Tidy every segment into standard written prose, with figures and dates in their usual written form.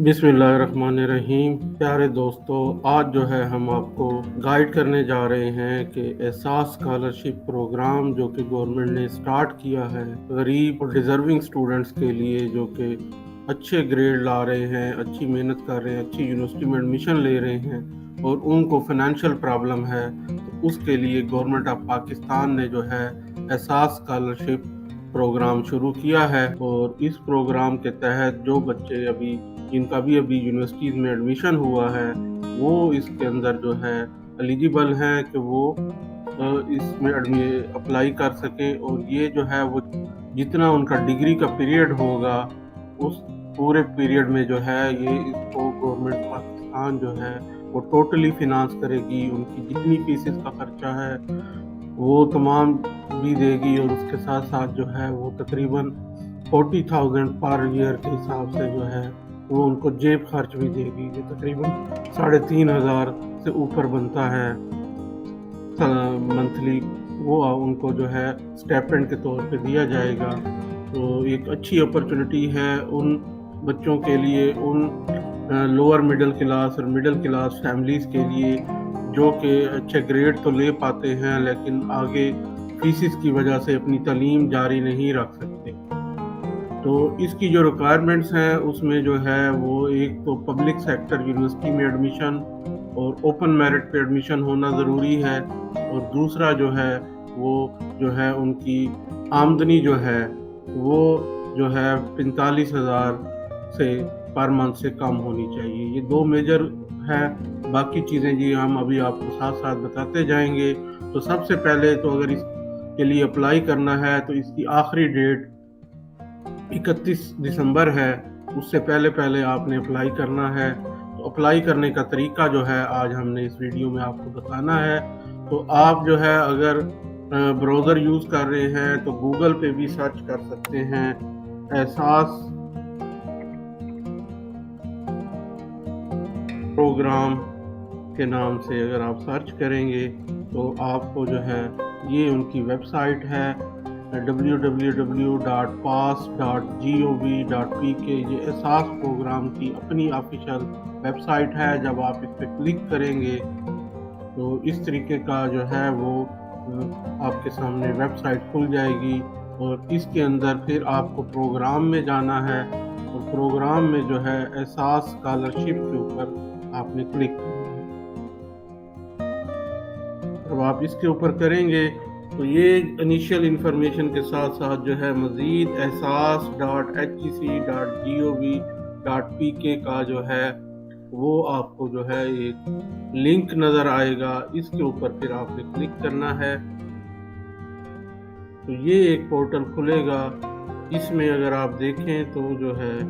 बिस्मिल्लाहिर्रहमानिर्रहीम। प्यारे दोस्तों, आज जो है हम आपको गाइड करने जा रहे हैं कि एहसास स्कॉलरशिप प्रोग्राम जो कि गवर्नमेंट ने स्टार्ट किया है गरीब और डिज़र्विंग स्टूडेंट्स के लिए, जो कि अच्छे ग्रेड ला रहे हैं, अच्छी मेहनत कर रहे हैं, अच्छी यूनिवर्सिटी में एडमिशन ले रहे हैं और उनको फाइनेंशियल प्रॉब्लम है, तो उसके लिए गवर्नमेंट ऑफ पाकिस्तान ने जो है एहसास स्कॉलरशिप प्रोग्राम शुरू किया है। और इस प्रोग्राम के तहत जो बच्चे जिनका भी अभी यूनिवर्सिटीज़ में एडमिशन हुआ है, वो इसके अंदर जो है एलिजिबल हैं कि वो इसमें अप्लाई कर सके। और ये जो है वो जितना उनका डिग्री का पीरियड होगा, उस पूरे पीरियड में जो है ये इसको गवर्नमेंट पाकिस्तान जो है वो टोटली फिनांस करेगी। उनकी जितनी फीसेस का खर्चा है वो तमाम भी देगी, और उसके साथ साथ जो है वो तकरीबन 40,000 पर ईयर के हिसाब से जो है वो उनको जेब खर्च भी देगी, जो तकरीबन 3,500 से ऊपर बनता है मंथली। वो उनको जो है स्टेपेंड के तौर पे दिया जाएगा। तो एक अच्छी अपॉर्चुनिटी है उन बच्चों के लिए, उन लोअर मिडिल क्लास और मिडिल क्लास फैमिलीज़ के लिए जो कि अच्छे ग्रेड तो ले पाते हैं लेकिन आगे फीसिस की वजह से अपनी तालीम जारी नहीं रख सकते। तो इसकी जो रिक्वायरमेंट्स हैं उसमें जो है वो एक तो पब्लिक सेक्टर यूनिवर्सिटी में एडमिशन और ओपन मेरिट पे एडमिशन होना ज़रूरी है, और दूसरा जो है वो जो है उनकी आमदनी जो है वो जो है 45,000 से पर मंथ से कम होनी चाहिए। ये दो मेजर है। बाकी चीज़ें जी हम अभी आपको साथ साथ बताते जाएंगे। तो सबसे पहले तो अगर इसके लिए अप्लाई करना है तो इसकी आखिरी डेट 31 दिसंबर है। उससे पहले पहले आपने अप्लाई करना है। तो अप्लाई करने का तरीका जो है आज हमने इस वीडियो में आपको बताना है। तो आप जो है अगर ब्राउज़र यूज़ कर रहे हैं तो गूगल पे भी सर्च कर सकते हैं। एहसास प्रोग्राम के नाम से अगर आप सर्च करेंगे तो आपको जो है ये उनकी वेबसाइट है www.pass.gov.pk। ये एहसास प्रोग्राम की अपनी ऑफिशियल वेबसाइट है। जब आप इस पर क्लिक करेंगे तो इस तरीके का जो है वो आपके सामने वेबसाइट खुल जाएगी, और इसके अंदर फिर आपको प्रोग्राम में जाना है, और प्रोग्राम में जो है एहसास स्कॉलरशिप के ऊपर आपने क्लिक करना है। जब आप इसके ऊपर करेंगे तो ये इनिशियल इंफॉर्मेशन के साथ साथ जो है मज़ीद ehsas.hec.gov.pk का जो है वो आपको जो है एक लिंक नज़र आएगा। इसके ऊपर फिर आपने क्लिक करना है तो ये एक पोर्टल खुलेगा। इसमें अगर आप देखें तो जो है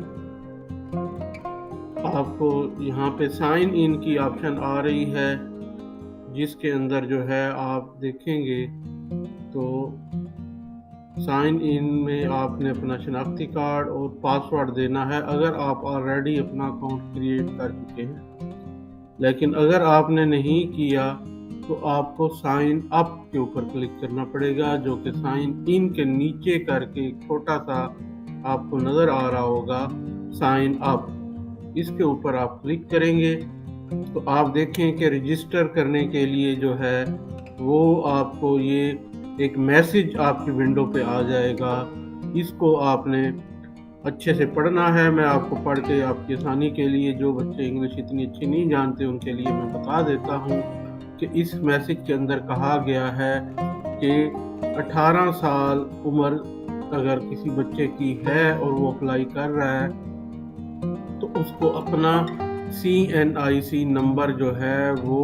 आपको यहाँ पे साइन इन की ऑप्शन आ रही है, जिसके अंदर जो है आप देखेंगे तो साइन इन में आपने अपना शनाख्ती कार्ड और पासवर्ड देना है अगर आप ऑलरेडी अपना अकाउंट क्रिएट कर चुके हैं। लेकिन अगर आपने नहीं किया तो आपको साइन अप के ऊपर क्लिक करना पड़ेगा, जो कि साइन इन के नीचे करके छोटा सा आपको नज़र आ रहा होगा साइन अप। इसके ऊपर आप क्लिक करेंगे तो आप देखें कि रजिस्टर करने के लिए जो है वो आपको ये एक मैसेज आपकी विंडो पे आ जाएगा। इसको आपने अच्छे से पढ़ना है। मैं आपको पढ़ के आपकी आसानी के लिए, जो बच्चे इंग्लिश इतनी अच्छी नहीं जानते उनके लिए मैं बता देता हूँ कि इस मैसेज के अंदर कहा गया है कि 18 साल उम्र अगर किसी बच्चे की है और वो अप्लाई कर रहा है तो उसको अपना CNIC नंबर जो है वो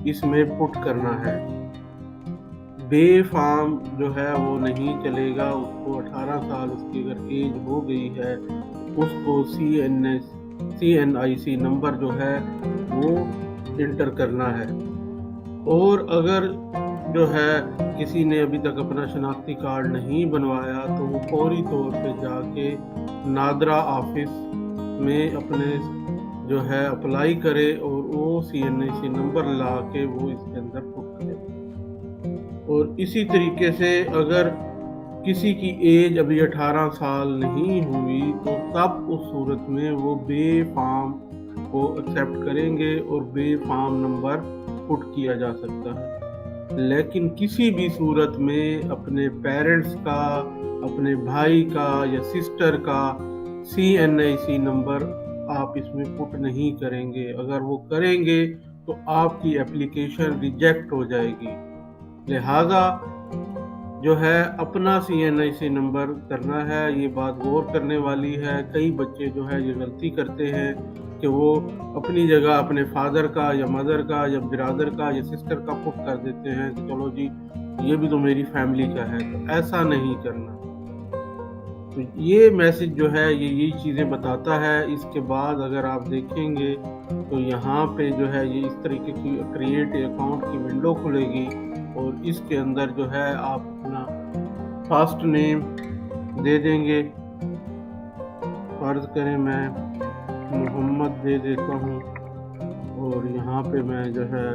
इसमें पुट करना है। बेफाम जो है वो नहीं चलेगा। उसको 18 साल उसकी अगर एज हो गई है उसको CNIC नंबर जो है वो इंटर करना है। और अगर जो है किसी ने अभी तक अपना शनाख्ती कार्ड नहीं बनवाया तो वो फौरी तौर पे जाके नादरा ऑफिस में अपने जो है अप्लाई करे और वो CNIC नंबर ला के वो इसके अंदर पुट करे। और इसी तरीके से अगर किसी की एज अभी 18 साल नहीं हुई तो तब उस सूरत में वो बे फार्म को एक्सेप्ट करेंगे और बे फार्म नंबर पुट किया जा सकता है। लेकिन किसी भी सूरत में अपने पेरेंट्स का, अपने भाई का या सिस्टर का CNIC नंबर आप इसमें पुट नहीं करेंगे। अगर वो करेंगे तो आपकी एप्लीकेशन रिजेक्ट हो जाएगी। लिहाजा जो है अपना CNIC नंबर करना है। ये बात गौर करने वाली है। कई बच्चे जो है ये गलती करते हैं कि वो अपनी जगह अपने फादर का या मदर का या बिरादर का या सिस्टर का पुट कर देते हैं कि चलो जी ये भी तो मेरी फैमिली का है। तो ऐसा नहीं करना। तो ये मैसेज जो है ये यही चीज़ें बताता है। इसके बाद अगर आप देखेंगे तो यहाँ पे जो है ये इस तरीके की क्रिएट अकाउंट की विंडो खुलेगी और इसके अंदर जो है आप अपना फर्स्ट नेम दे देंगे। फर्ज करें मैं मोहम्मद दे देता हूँ और यहाँ पे मैं जो है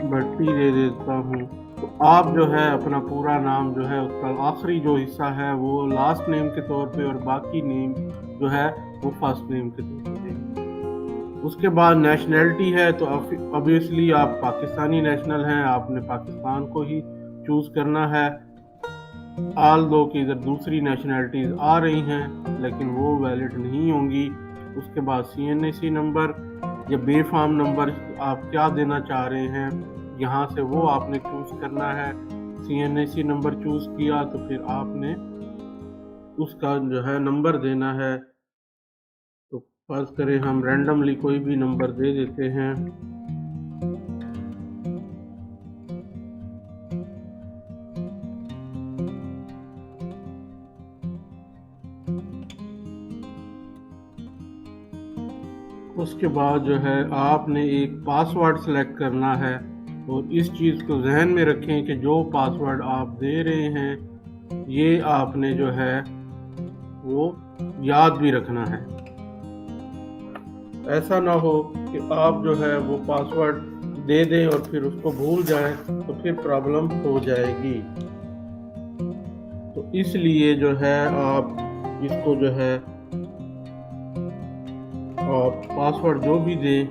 भट्टी दे देता हूँ। तो आप जो है अपना पूरा नाम जो है उसका आखिरी जो हिस्सा है वो लास्ट नेम के तौर पे और बाकी नेम जो है वो फर्स्ट नेम के तौर पे देंगे। उसके बाद नेशनैलिटी है तो ऑब्वियसली आप पाकिस्तानी नेशनल हैं, आपने पाकिस्तान को ही चूज़ करना है। आल दो कि इधर दूसरी नेशनैलिटीज़ आ रही हैं लेकिन वो वैलिड नहीं होंगी। उसके बाद CNIC नंबर या बेफार्म नंबर आप क्या देना चाह रहे हैं यहाँ से वो आपने चूज़ करना है। CNIC नंबर चूज़ किया तो फिर आपने उसका जो है नंबर देना है। तो फर्ज करें हम रैंडमली कोई भी नंबर दे देते हैं। उसके बाद जो है आपने एक पासवर्ड सेलेक्ट करना है और इस चीज़ को जहन में रखें कि जो पासवर्ड आप दे रहे हैं ये आपने जो है वो याद भी रखना है। ऐसा ना हो कि आप जो है वो पासवर्ड दे दें और फिर उसको भूल जाएं तो फिर प्रॉब्लम हो जाएगी। तो इसलिए जो है आप इसको जो है आप पासवर्ड जो भी दें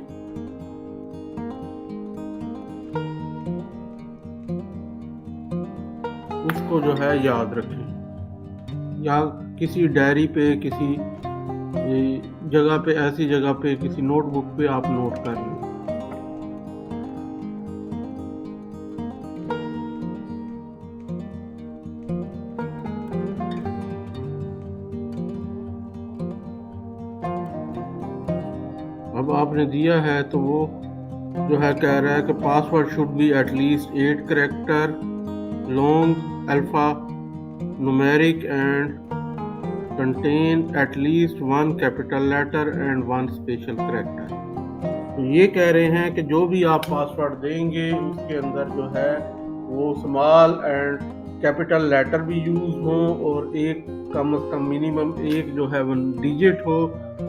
उसको जो है याद रखें या किसी डायरी पे, किसी जगह पे, ऐसी जगह पे, किसी नोटबुक पे आप नोट कर लें। अब आपने दिया है तो वो जो है कह रहा है कि password should be at least 8 character long alpha numeric and contain at least 1 capital letter and 1 special character. तो ये कह रहे हैं कि जो भी आप पासवर्ड देंगे उसके अंदर जो है वो स्मॉल एंड कैपिटल लेटर भी यूज़ हो और एक कम से कम मिनिमम एक जो है 1 डिजिट हो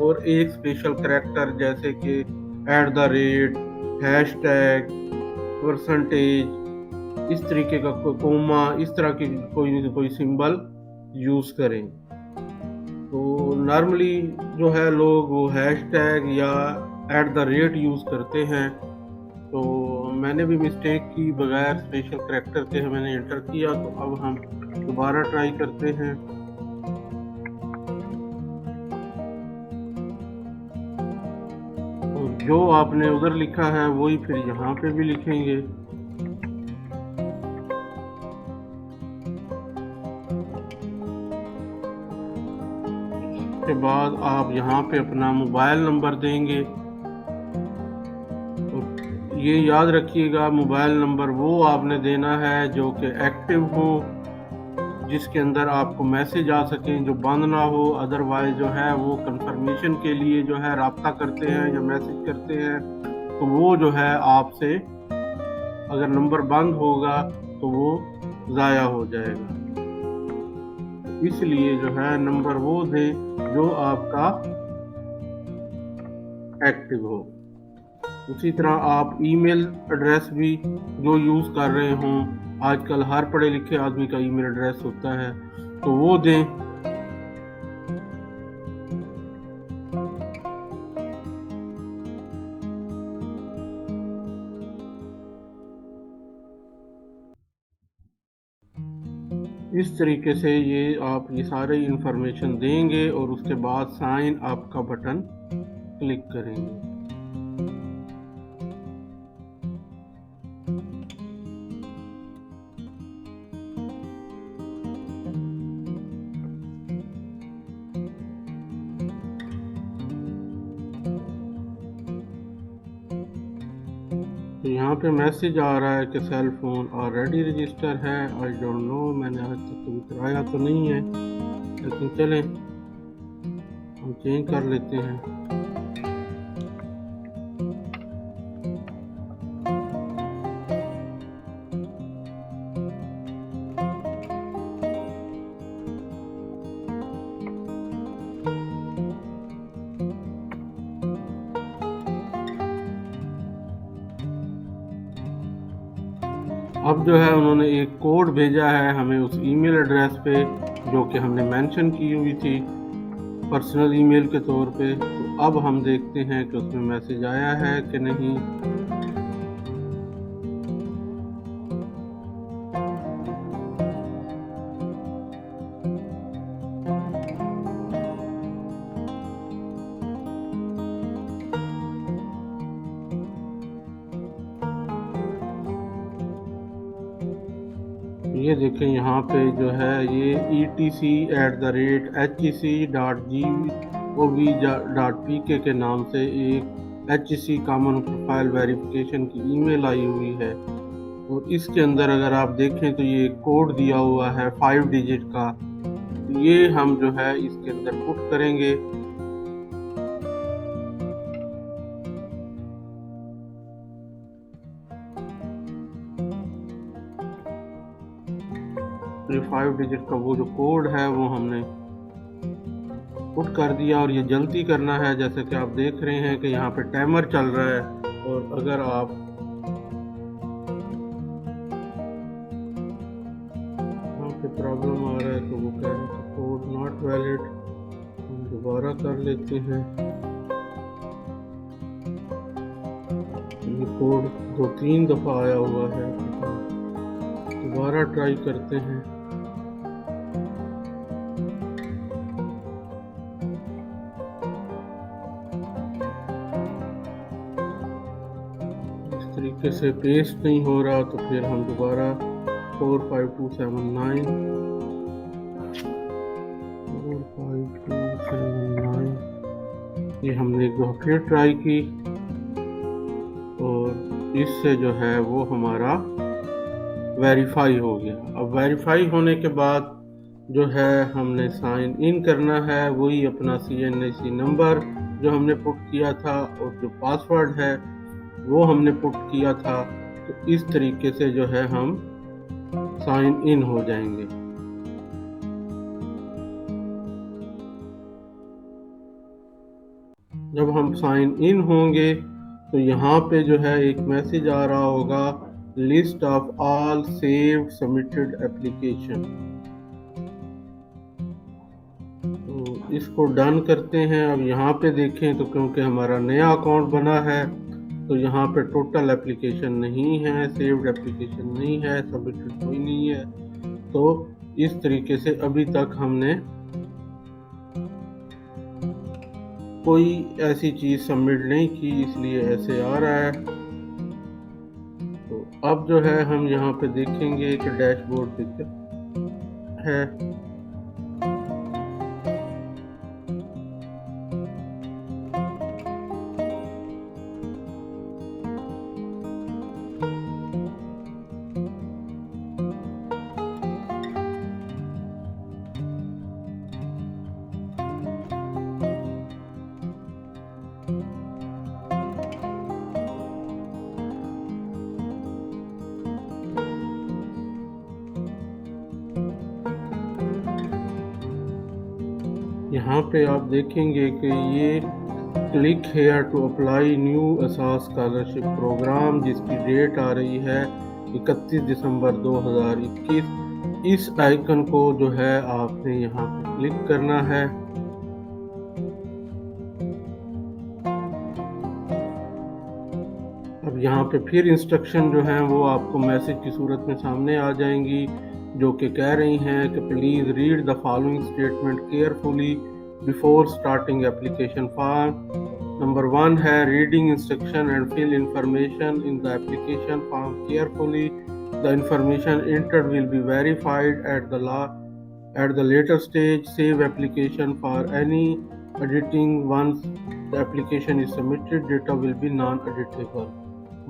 और एक स्पेशल कैरेक्टर जैसे कि @ हैशटैग परसेंटेज इस तरीके का कोई कोमा इस तरह की कोई सिंबल यूज़ करें। तो नॉर्मली जो है लोग वो हैशटैग या @ यूज़ करते हैं। तो मैंने भी मिस्टेक की, बगैर स्पेशल कैरेक्टर के मैंने एंटर किया। तो अब हम दोबारा ट्राई करते हैं। और जो आपने उधर लिखा है वही फिर यहाँ पे भी लिखेंगे। के बाद आप यहाँ पे अपना मोबाइल नंबर देंगे। और ये याद रखिएगा मोबाइल नंबर वो आपने देना है जो कि एक्टिव हो, जिसके अंदर आपको मैसेज आ सकें, जो बंद ना हो। अदरवाइज जो है वो कंफर्मेशन के लिए जो है रब्ता करते हैं या मैसेज करते हैं तो वो जो है आपसे अगर नंबर बंद होगा तो वो ज़ाया हो जाएगा। इसलिए जो है नंबर वो दें जो आपका एक्टिव हो। उसी तरह आप ईमेल एड्रेस भी जो यूज़ कर रहे हों, आजकल हर पढ़े लिखे आदमी का ईमेल एड्रेस होता है, तो वो दें। इस तरीके से आप ये सारे इंफॉर्मेशन देंगे और उसके बाद साइन अप का बटन क्लिक करेंगे। तो यहाँ पे मैसेज आ रहा है कि सेल फोन ऑलरेडी रजिस्टर है। आई डोंट नो, मैंने आज तक कभी कराया तो नहीं है, लेकिन चलें हम चेंज कर लेते हैं। अब जो है उन्होंने एक कोड भेजा है हमें उस ईमेल एड्रेस पे जो कि हमने मेंशन की हुई थी पर्सनल ईमेल के तौर पे। तो अब हम देखते हैं कि उसमें मैसेज आया है कि नहीं। ये देखें यहाँ पे जो है ये etc@hec.gov.pk के नाम से एक HEC कॉमन प्रोफाइल वेरिफिकेशन की ईमेल आई हुई है, और इसके अंदर अगर आप देखें तो ये कोड दिया हुआ है 5 डिजिट का। ये हम जो है इसके अंदर पुट करेंगे। ये 5 डिजिट का वो जो कोड है वो हमने पुट कर दिया, और ये जल्दी करना है। जैसे कि आप देख रहे हैं कि यहाँ पे टाइमर चल रहा है, और अगर आप यहाँ पे प्रॉब्लम आ रहा है तो वो कह रहे हैं कोड नॉट वैलिड। हम दोबारा कर लेते हैं। ये कोड 2-3 दफ़ा आया हुआ है, दोबारा ट्राई करते हैं। तरीके से पेस्ट नहीं हो रहा तो फिर हम दोबारा 45279 ये हमने एक बार फिर ट्राई की, और इससे जो है वो हमारा वेरीफाई हो गया। अब वेरीफाई होने के बाद जो है हमने साइन इन करना है, वही अपना CNIC नंबर जो हमने पुट किया था और जो पासवर्ड है वो हमने पुट किया था। तो इस तरीके से जो है हम साइन इन हो जाएंगे। जब हम साइन इन होंगे तो यहाँ पे जो है एक मैसेज आ रहा होगा, list of all saved submitted application. तो इसको डन करते हैं। अब यहाँ पे देखें तो क्योंकि हमारा नया अकाउंट बना है तो यहाँ पे टोटल एप्लीकेशन नहीं है, सेव्ड एप्लीकेशन नहीं है, सबमिटेड कोई नहीं है। तो इस तरीके से अभी तक हमने कोई ऐसी चीज़ सबमिट नहीं की, इसलिए ऐसे आ रहा है। तो अब जो है हम यहाँ पे देखेंगे कि डैशबोर्ड पिक्चर है। यहाँ पे आप देखेंगे कि ये click here to apply new एसास स्कॉलरशिप प्रोग्राम, जिसकी डेट आ रही है 31 दिसंबर 2021। इस आइकन को जो है आपने यहाँ पे क्लिक करना है। अब यहाँ पे फिर इंस्ट्रक्शन जो हैं वो आपको मैसेज की सूरत में सामने आ जाएंगी, जो कि कह रही हैं कि please read the following statement carefully before starting application form. Number 1 है reading instruction and fill information in the application form carefully. The information entered will be verified at the later stage. Save application for any editing. Once the application is submitted, data will be non-editable.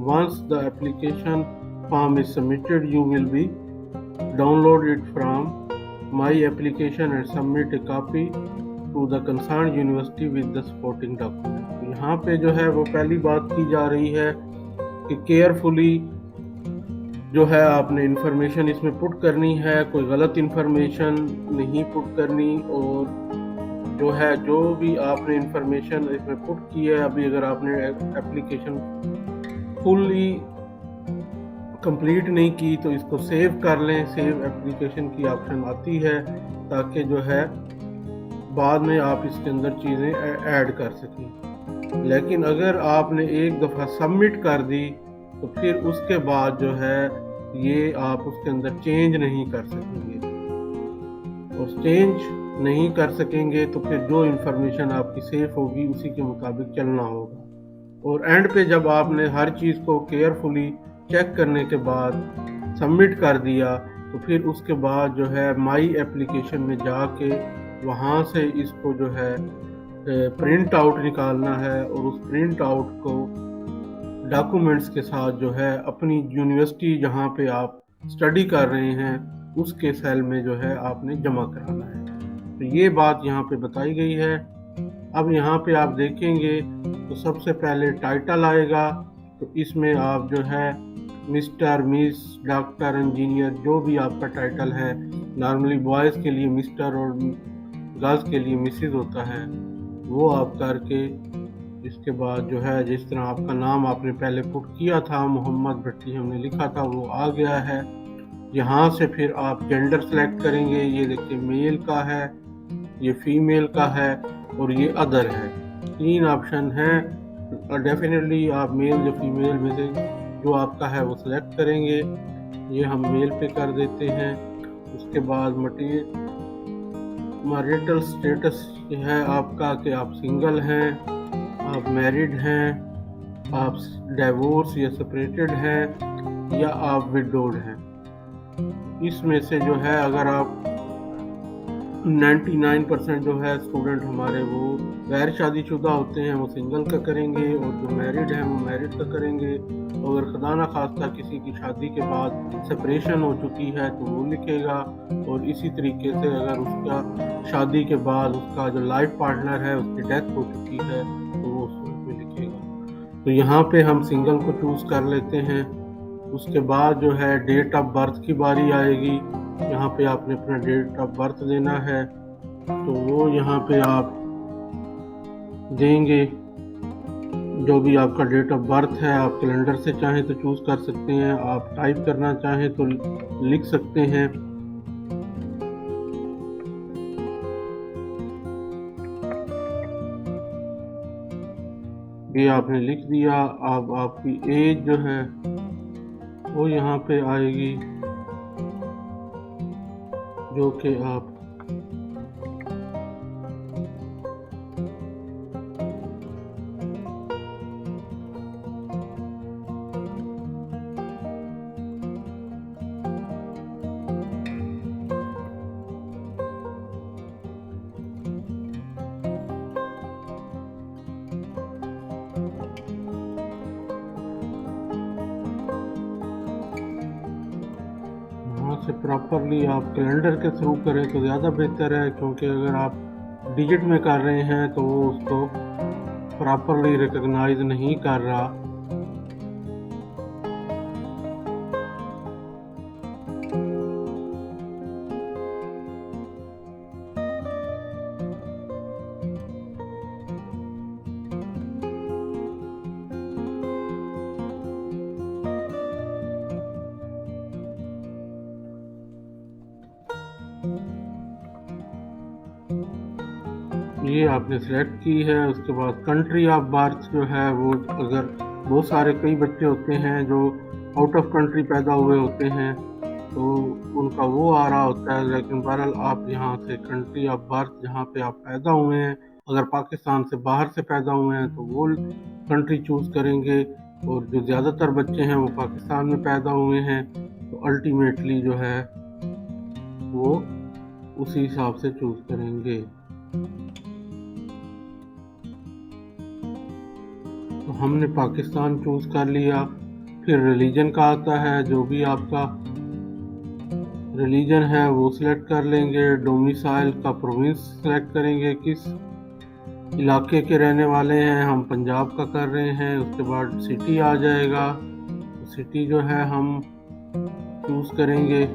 Once the application form is submitted, you will be download it from My Application and submit a copy to the concerned university with the supporting document. तो यहाँ पे जो है वो पहली बात की जा रही है कि केयरफुली जो है आपने इंफॉर्मेशन इसमें पुट करनी है, कोई गलत इंफॉर्मेशन नहीं पुट करनी। और जो है जो भी आपने इंफॉर्मेशन इसमें पुट की है, अभी अगर आपने एप्लीकेशन फुली कंप्लीट नहीं की तो इसको सेव कर लें। सेव एप्लीकेशन की ऑप्शन आती है ताकि जो है बाद में आप इसके अंदर चीज़ें ऐड कर सकें। लेकिन अगर आपने एक दफ़ा सबमिट कर दी तो फिर उसके बाद जो है ये आप उसके अंदर चेंज नहीं कर सकेंगे, और चेंज नहीं कर सकेंगे तो फिर जो इंफॉर्मेशन आपकी सेफ होगी उसी के मुताबिक चलना होगा। और एंड पे जब आपने हर चीज़ को केयरफुली चेक करने के बाद सबमिट कर दिया तो फिर उसके बाद जो है माई एप्लीकेशन में जाके वहाँ से इसको जो है प्रिंट आउट निकालना है, और उस प्रिंट आउट को डॉक्यूमेंट्स के साथ जो है अपनी यूनिवर्सिटी जहाँ पे आप स्टडी कर रहे हैं उसके सेल में जो है आपने जमा कराना है। तो ये बात यहाँ पे बताई गई है। अब यहाँ पे आप देखेंगे तो सबसे पहले टाइटल आएगा, तो इसमें आप जो है मिस्टर, मिस, डॉक्टर, इंजीनियर, जो भी आपका टाइटल है, नॉर्मली बॉयज़ के लिए मिस्टर और गर्ल्स के लिए मिसेज होता है, वो आप करके इसके बाद जो है जिस तरह आपका नाम आपने पहले पुट किया था, मोहम्मद भट्टी हमने लिखा था, वो आ गया है। यहाँ से फिर आप जेंडर सेलेक्ट करेंगे। ये देखिए मेल का है, ये फीमेल का है और ये अदर है। 3 ऑप्शन हैं। डेफिनेटली आप मेल या फीमेल में से जो आपका है वो सिलेक्ट करेंगे। ये हम मेल पे कर देते हैं। उसके बाद मैरिटल स्टेटस है आपका कि आप सिंगल हैं, आप मैरिड हैं, आप डाइवोर्स या सेपरेटेड हैं, या आप विडोड हैं। इसमें से जो है अगर आप 99% जो है स्टूडेंट हमारे वो गैर शादीशुदा होते हैं, वो सिंगल का करेंगे, और जो मैरिड हैं वो मैरिड का करेंगे। अगर खुदा ना खास्ता किसी की शादी के बाद सेपरेशन हो चुकी है तो वो लिखेगा, और इसी तरीके से अगर उसका शादी के बाद उसका जो लाइफ पार्टनर है उसकी डेथ हो चुकी है तो वो उसमें लिखेगा। तो यहाँ पे हम सिंगल को चूज़ कर लेते हैं। उसके बाद जो है डेट ऑफ बर्थ की बारी आएगी। यहाँ पे आपने अपना डेट ऑफ बर्थ देना है, तो वो यहाँ पे आप देंगे जो भी आपका डेट ऑफ बर्थ है। आप कैलेंडर से चाहें तो चूज़ कर सकते हैं, आप टाइप करना चाहें तो लिख सकते हैं। ये आपने लिख दिया। अब आपकी एज जो है वो यहाँ पे आएगी, जो कि आप से प्रॉपरली आप कैलेंडर के थ्रू करें तो ज़्यादा बेहतर है, क्योंकि अगर आप डिजिट में कर रहे हैं तो वो उसको प्रॉपरली रिकॉग्नाइज नहीं कर रहा। ये आपने सेलेक्ट की है। उसके बाद कंट्री ऑफ बर्थ जो है वो, अगर बहुत सारे कई बच्चे होते हैं जो आउट ऑफ कंट्री पैदा हुए होते हैं तो उनका वो आ रहा होता है, लेकिन बहरहाल आप यहाँ से कंट्री ऑफ बर्थ जहाँ पे आप पैदा हुए हैं, अगर पाकिस्तान से बाहर से पैदा हुए हैं तो वो कंट्री चूज़ करेंगे, और जो ज़्यादातर बच्चे हैं वो पाकिस्तान में पैदा हुए हैं तो अल्टीमेटली जो है वो उसी हिसाब से चूज़ करेंगे। तो हमने पाकिस्तान चूज़ कर लिया। फिर रिलीजन का आता है, जो भी आपका रिलीजन है वो सिलेक्ट कर लेंगे। डोमिसाइल का प्रोविंस सिलेक्ट करेंगे, किस इलाके के रहने वाले हैं, हम पंजाब का कर रहे हैं। उसके बाद सिटी आ जाएगा, सिटी जो है हम चूज़ करेंगे।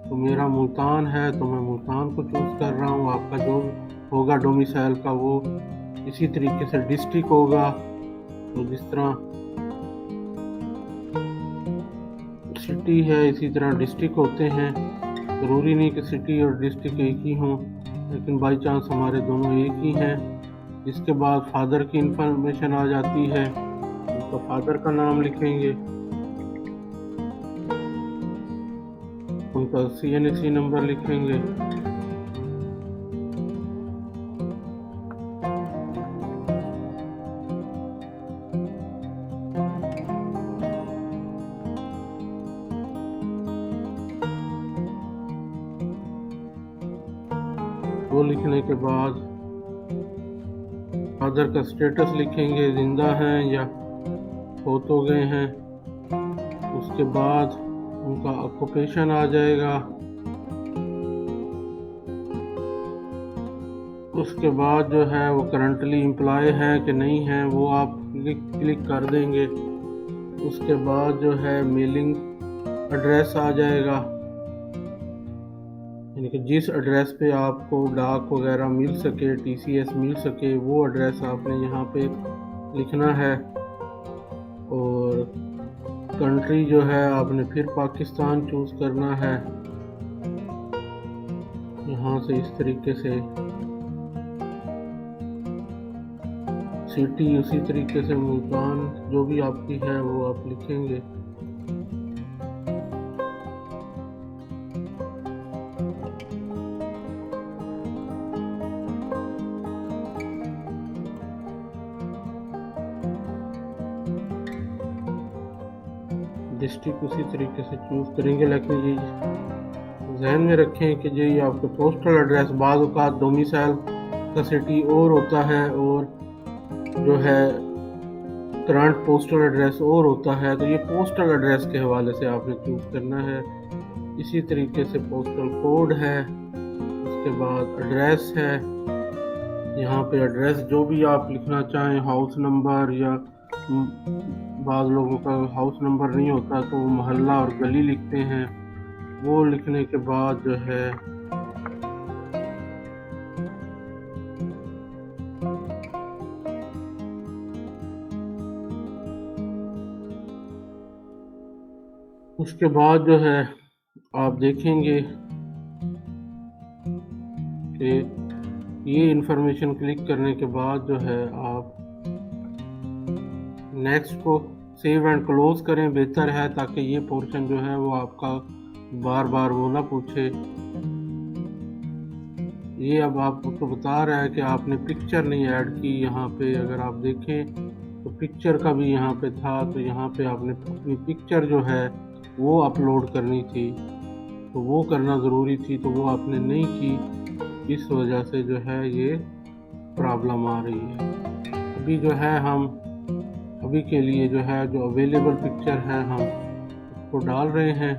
तो मेरा मुल्तान है तो मैं मुल्तान को चूज़ कर रहा हूँ। आपका जो होगा डोमिसाइल का वो इसी तरीके से डिस्ट्रिक्ट होगा। तो जिस तरह सिटी है इसी तरह डिस्ट्रिक्ट होते हैं। ज़रूरी नहीं कि सिटी और डिस्ट्रिक्ट एक ही हों, लेकिन बाई चांस हमारे दोनों एक ही हैं। इसके बाद फादर की इंफॉर्मेशन आ जाती है, तो फादर का नाम लिखेंगे, उनका CNAC नंबर लिखेंगे। वो लिखने के बाद फादर का स्टेटस लिखेंगे, जिंदा हैं या फौत हो गए हैं। उसके बाद उनका ऑक्यूपेशन आ जाएगा। उसके बाद जो है वो करंटली एम्प्लॉय है कि नहीं है वो आप क्लिक कर देंगे। उसके बाद जो है मेलिंग एड्रेस आ जाएगा, यानी कि जिस एड्रेस पे आपको डाक वगैरह मिल सके, TCS मिल सके, वो एड्रेस आपने यहाँ पे लिखना है। और कंट्री जो है आपने फिर पाकिस्तान चूज़ करना है, यहाँ से इस तरीके से। सिटी उसी तरीके से मुल्तान जो भी आपकी है वो आप लिखेंगे। डिस्ट्रिक्ट उसी तरीके से चूज़ करेंगे, लेकिन ये जहन में रखें कि ये आपका पोस्टल एड्रेस बाद औक़ात डोमिसाइल का सिटी और होता है और जो है करंट पोस्टल एड्रेस और होता है, तो ये पोस्टल एड्रेस के हवाले से आपने चूज़ करना है। इसी तरीके से पोस्टल कोड है, उसके बाद एड्रेस है, यहाँ पे एड्रेस जो भी आप लिखना चाहें, हाउस नंबर, या बाद लोगों का हाउस नंबर नहीं होता तो वो मोहल्ला और गली लिखते हैं। वो लिखने के बाद जो है उसके बाद जो है आप देखेंगे कि ये इंफॉर्मेशन क्लिक करने के बाद जो है आप नेक्स्ट को सेव एंड क्लोज करें, बेहतर है, ताकि ये पोर्शन जो है वो आपका बार बार वो ना पूछे। ये अब आपको बता रहा है कि आपने पिक्चर नहीं ऐड की। यहाँ पे अगर आप देखें तो पिक्चर का भी यहाँ पे था, तो यहाँ पे आपने अपनी पिक्चर जो है वो अपलोड करनी थी, तो वो करना ज़रूरी थी, तो वो आपने नहीं की। इस वजह से जो है ये प्रॉब्लम आ रही है। अभी जो है हम अभी के लिए जो है जो अवेलेबल पिक्चर है हम उसको डाल रहे हैं,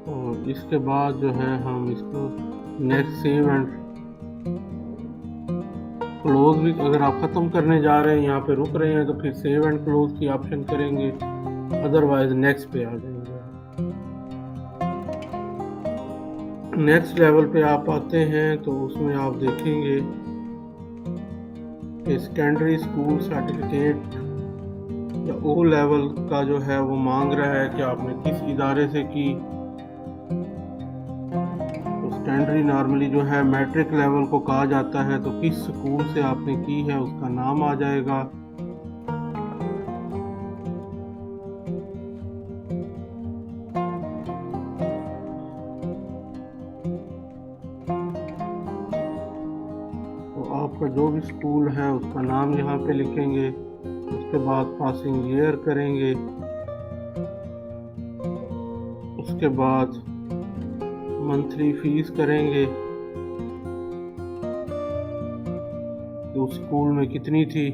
और इसके बाद जो है हम इसको नेक्स्ट सेव एंड क्लोज भी, अगर आप ख़त्म करने जा रहे हैं, यहाँ पे रुक रहे हैं, तो फिर सेव एंड क्लोज की ऑप्शन करेंगे, अदरवाइज नेक्स्ट पे आ जाएंगे। नेक्स्ट लेवल पे आप आते हैं तो उसमें आप देखेंगे कि सेकेंडरी स्कूल सर्टिफिकेट या O लेवल का जो है वो मांग रहा है कि आपने किस इदारे से की। तो सेकेंडरी नॉर्मली जो है मैट्रिक लेवल को कहा जाता है, तो किस स्कूल से आपने की है उसका नाम आ जाएगा। तो आपका जो भी स्कूल है उसका नाम यहाँ पे लिखेंगे। उसके बाद पासिंग ईयर करेंगे। उसके बाद मंथली फीस करेंगे तो स्कूल में कितनी थी।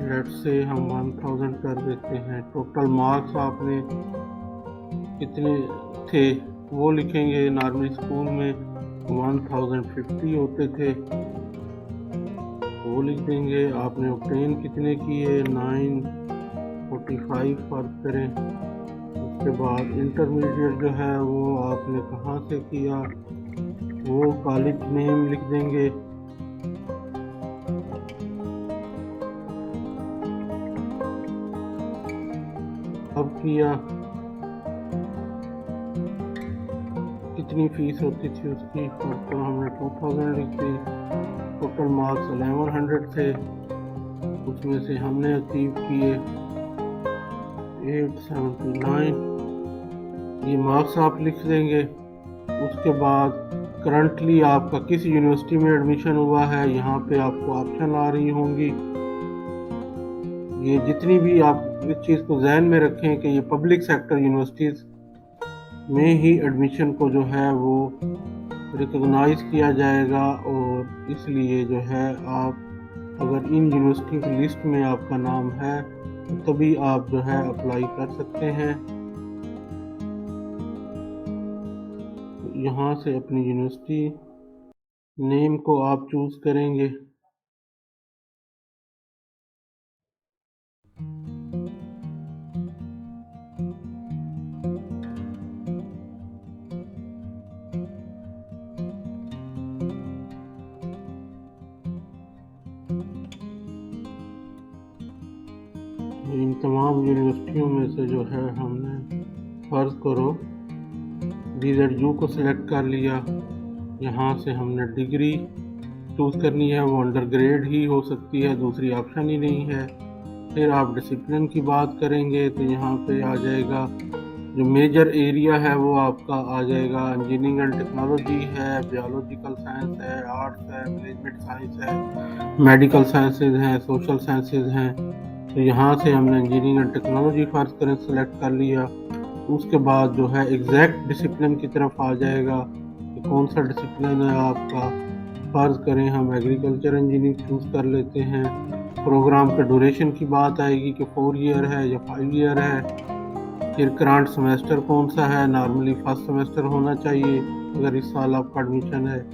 लेट्स से हम 1000 कर देते हैं। टोटल मार्क्स आपने कितने थे वो लिखेंगे। नॉर्मली स्कूल में 1050 होते थे, वो लिख देंगे। आपने ऑब्टेन कितने किए, 945 फर्क करें। उसके बाद इंटरमीडिएट जो है वो आपने कहाँ से किया, वो कॉलेज नेम लिख देंगे। अब किया कितनी फीस होती थी उसकी, तो हमने 2000 लिख दी। टोटल मार्क्स 1100 थे, उसमें से हमने अचीव किए 879। ये मार्क्स आप लिख देंगे। उसके बाद करंटली आपका किस यूनिवर्सिटी में एडमिशन हुआ है, यहाँ पे आपको ऑप्शन आ रही होंगी। ये जितनी भी आप इस चीज़ को जहन में रखें कि ये पब्लिक सेक्टर यूनिवर्सिटीज़ में ही एडमिशन को जो है वो रिकॉग्नाइज किया जाएगा, और इसलिए जो है आप अगर इन यूनिवर्सिटी की लिस्ट में आपका नाम है तो तभी आप जो है अप्लाई कर सकते हैं। यहाँ से अपनी यूनिवर्सिटी नेम को आप चूज़ करेंगे। इन तमाम यूनिवर्सिटियों में से जो है हमने फर्ज करो DZU को सिलेक्ट कर लिया। यहाँ से हमने डिग्री चूज़ करनी है, वो अंडर ग्रेड ही हो सकती है, दूसरी ऑप्शन ही नहीं है। फिर आप डिसिप्लिन की बात करेंगे तो यहाँ पे आ जाएगा जो मेजर एरिया है वो आपका आ जाएगा इंजीनियरिंग एंड टेक्नोलॉजी है, बायोलॉजिकल साइंस है, आर्ट्स है, मैनेजमेंट साइंस है, मेडिकल साइंसेज हैं, सोशल साइंसेज हैं। तो यहाँ से हमने इंजीनियरिंग एंड टेक्नोलॉजी फर्ज करें सेलेक्ट कर लिया। उसके बाद जो है एग्जैक्ट डिसिप्लिन की तरफ आ जाएगा कि कौन सा डिसिप्लिन है आपका। फर्ज करें हम एग्रीकल्चर इंजीनियरिंग चूज़ कर लेते हैं। प्रोग्राम के ड्यूरेशन की बात आएगी कि 4 ईयर है या 5 ईयर है। फिर करंट सेमेस्टर कौन सा है, नॉर्मली फर्स्ट सेमेस्टर होना चाहिए अगर इस साल आपका एडमिशन है।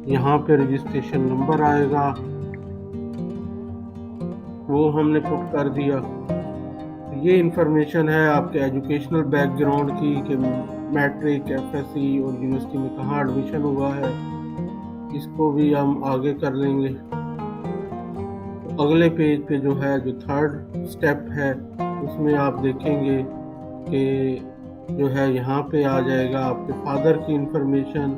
यहाँ पे रजिस्ट्रेशन नंबर आएगा, वो हमने पुट कर दिया। ये इंफॉर्मेशन है आपके एजुकेशनल बैकग्राउंड की कि मैट्रिक, FSC और यूनिवर्सिटी में कहाँ एडमिशन हुआ है। इसको भी हम आगे कर लेंगे। अगले पेज पे जो है जो थर्ड स्टेप है उसमें आप देखेंगे कि जो है यहाँ पे आ जाएगा आपके फादर की इंफॉर्मेशन,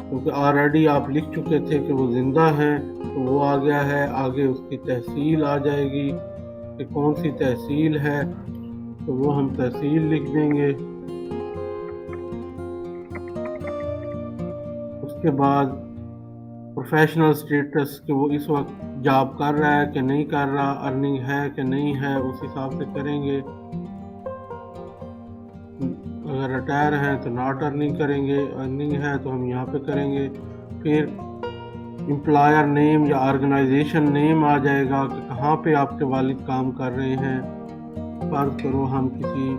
क्योंकि ऑलरेडी आप लिख चुके थे कि वो ज़िंदा हैं, तो वो आ गया है। आगे उसकी तहसील आ जाएगी कि कौन सी तहसील है, तो वो हम तहसील लिख देंगे। उसके बाद प्रोफेशनल स्टेटस कि वो इस वक्त जॉब कर रहा है कि नहीं कर रहा, अर्निंग है कि नहीं है, उस हिसाब से करेंगे। अगर रिटायर हैं तो नॉट अर्निंग करेंगे, अर्निंग है तो हम यहाँ पे करेंगे। फिर एम्प्लॉयर नेम या ऑर्गेनाइजेशन नेम आ जाएगा कि कहाँ पे आपके वालिद काम कर रहे हैं। फर्ज करो हम किसी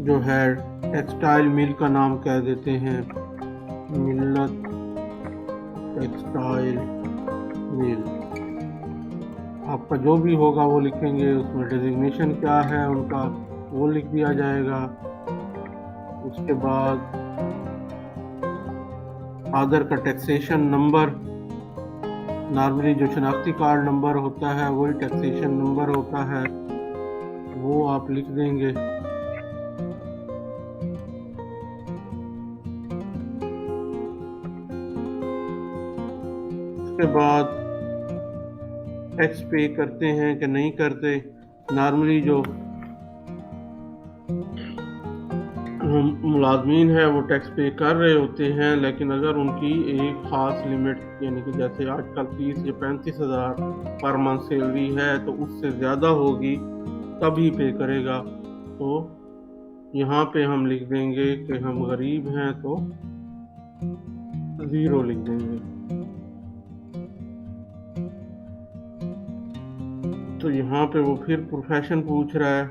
जो है टेक्सटाइल मिल का नाम कह देते हैं, मिल्लत टेक्सटाइल मिल। आपका जो भी होगा वो लिखेंगे, उसमें डेजिग्नेशन क्या है उनका वो लिख दिया जाएगा। उसके बाद फादर का टैक्सेशन नंबर, नॉर्मली जो शनाख्ती कार्ड नंबर होता है वही टैक्सेशन नंबर होता है, वो आप लिख देंगे। उसके बाद टैक्स पे करते हैं कि नहीं करते। नॉर्मली जो मुलाजमीन है वो टैक्स पे कर रहे होते हैं, लेकिन अगर उनकी एक ख़ास लिमिट, यानी कि जैसे आजकल 30 या 35,000 पर मंथ सैलरी है तो उससे ज़्यादा होगी तभी पे करेगा। तो यहाँ पे हम लिख देंगे कि हम गरीब हैं तो 0 लिख देंगे। तो यहाँ पे वो फिर प्रोफेशन पूछ रहा है,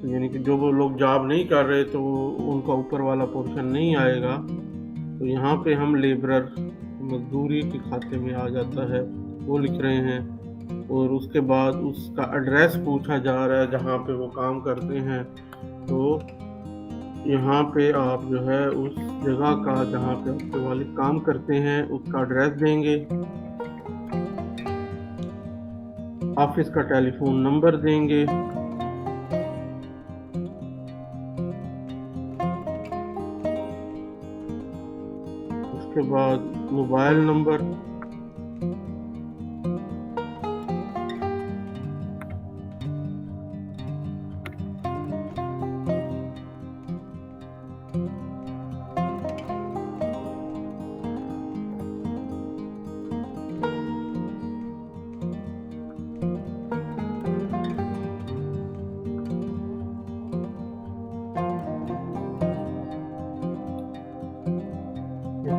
यानी कि जो वो लोग जॉब नहीं कर रहे तो उनका ऊपर वाला पोर्शन नहीं आएगा। तो यहाँ पे हम लेबरर मजदूरी के खाते में आ जाता है, वो लिख रहे हैं। और उसके बाद उसका एड्रेस पूछा जा रहा है जहाँ पे वो काम करते हैं। तो यहाँ पे आप जो है उस जगह का जहाँ पे आपके वालिद काम करते हैं उसका एड्रेस देंगे, ऑफिस का टेलीफोन नंबर देंगे, उसके बाद मोबाइल नंबर,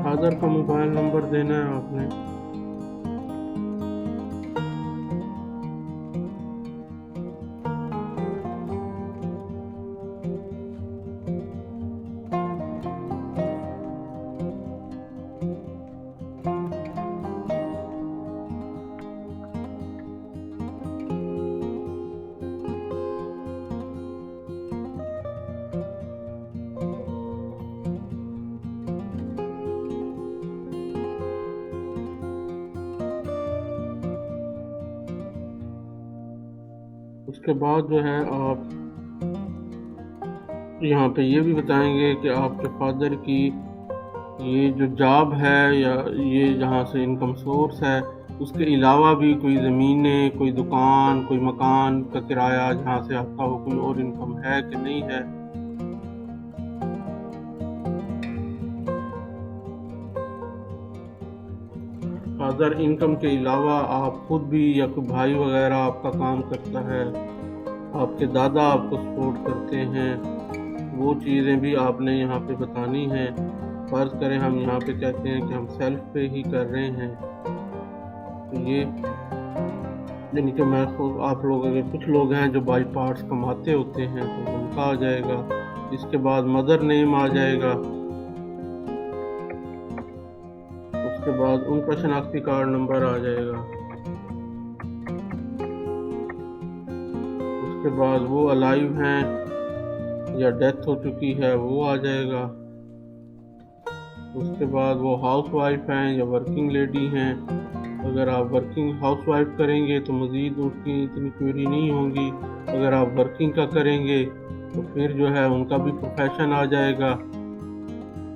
फादर का मोबाइल नंबर देना है आपने। उसके बाद जो है आप यहाँ पे ये भी बताएंगे कि आपके फादर की ये जो जॉब है या ये जहाँ से इनकम सोर्स है उसके अलावा भी कोई ज़मीनें, कोई दुकान, कोई मकान का किराया जहाँ से आता हो, कोई और इनकम है कि नहीं है। फादर इनकम के अलावा आप खुद भी या कोई भाई वगैरह आपका काम करता है, आपके दादा आपको सपोर्ट करते हैं, वो चीज़ें भी आपने यहाँ पे बतानी हैं। फ़र्ज़ करें हम यहाँ पे कहते हैं कि हम सेल्फ पे ही कर रहे हैं, तो ये यानी कि मैं आप लोग अगर कुछ लोग हैं जो बाई पार्ट्स कमाते होते हैं तो उनका आ जाएगा। इसके बाद मदर नेम आ जाएगा, उसके बाद उनका शनाख्ती कार्ड नंबर आ जाएगा, उसके बाद वो अलाइव हैं या डेथ हो चुकी है वो आ जाएगा, उसके बाद वो हाउस वाइफ हैं या वर्किंग लेडी हैं। अगर आप वर्किंग हाउस वाइफ करेंगे तो मज़ीद उसकी इतनी क्वेरी नहीं होंगी, अगर आप वर्किंग का करेंगे तो फिर जो है उनका भी प्रोफेशन आ जाएगा।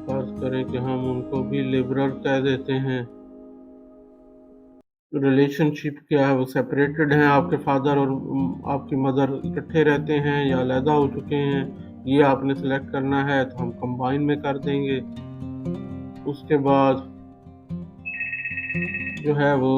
फ़र्ज़ करें कि हम उनको भी लेबरर कह देते हैं। रिलेशनशिप क्या है, वो सेपरेटेड हैं, आपके फादर और आपकी मदर इकट्ठे रहते हैं या अलहदा हो चुके हैं, ये आपने सेलेक्ट करना है तो हम कंबाइन में कर देंगे। उसके बाद जो है वो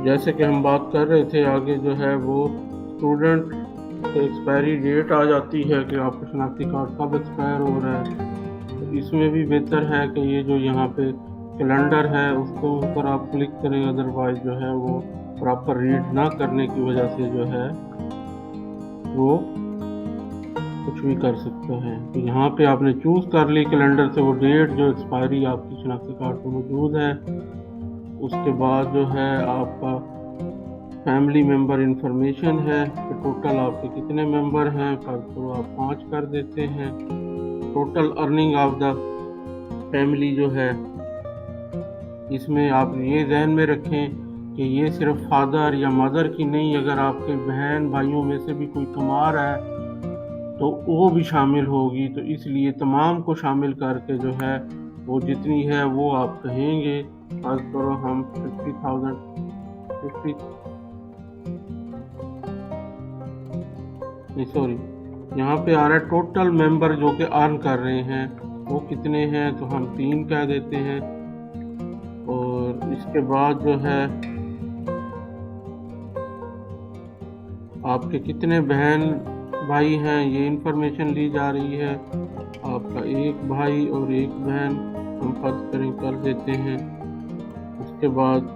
जैसे कि हम बात कर रहे थे आगे जो है वो स्टूडेंट एक्सपायरी डेट आ जाती है कि आपका शनाख्ती कार्ड कब एक्सपायर हो रहा है। तो इसमें भी बेहतर है कि ये जो यहाँ पे कैलेंडर है उसके ऊपर आप क्लिक करें, अदरवाइज जो है वो प्रॉपर रीड ना करने की वजह से जो है वो कुछ भी कर सकते हैं। तो यहाँ पे आपने चूज़ कर ली कैलेंडर से वो डेट जो एक्सपायरी आपकी शनाख्ती कार्ड पर मौजूद है। उसके बाद जो है आपका फैमिली मेंबर इंफॉर्मेशन है कि टोटल आपके कितने मेंबर हैं, तो आप 5 कर देते हैं। Total earning of the family जो है, इसमें आप ये ध्यान में रखें कि ये सिर्फ फादर या मदर की नहीं, अगर आपके बहन भाइयों में से भी कोई कमा रहा है तो वो भी शामिल होगी। तो इसलिए तमाम को शामिल करके जो है वो जितनी है वो आप कहेंगे। फर्ज करो हम 50,000 सॉरी, यहाँ पे आ रहा है टोटल मेंबर जो कि अर्न कर रहे हैं वो कितने हैं, तो हम 3 कह देते हैं। और इसके बाद जो है आपके कितने बहन भाई हैं ये इंफॉर्मेशन ली जा रही है। आपका एक भाई और एक बहन हम फर्ज करें कर देते हैं। उसके बाद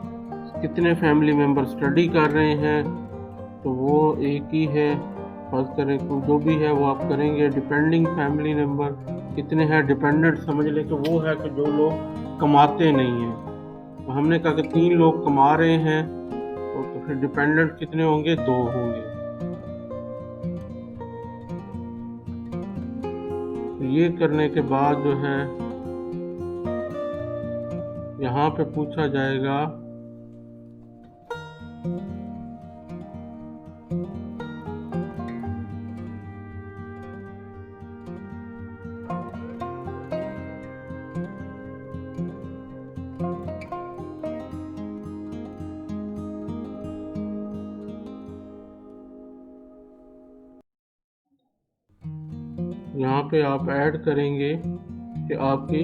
कितने फैमिली मेंबर स्टडी कर रहे हैं, तो वो एक ही है, फर्ज करें तो जो भी है वो आप करेंगे। डिपेंडिंग फैमिली मेंबर कितने हैं, डिपेंडेंट समझ लें कि वो है कि जो लोग कमाते नहीं हैं। तो हमने कहा कि 3 लोग कमा रहे हैं, तो फिर डिपेंडेंट कितने होंगे, 2 होंगे। तो ये करने के बाद जो है यहाँ पे पूछा जाएगा यहाँ पे आप ऐड करेंगे कि आपकी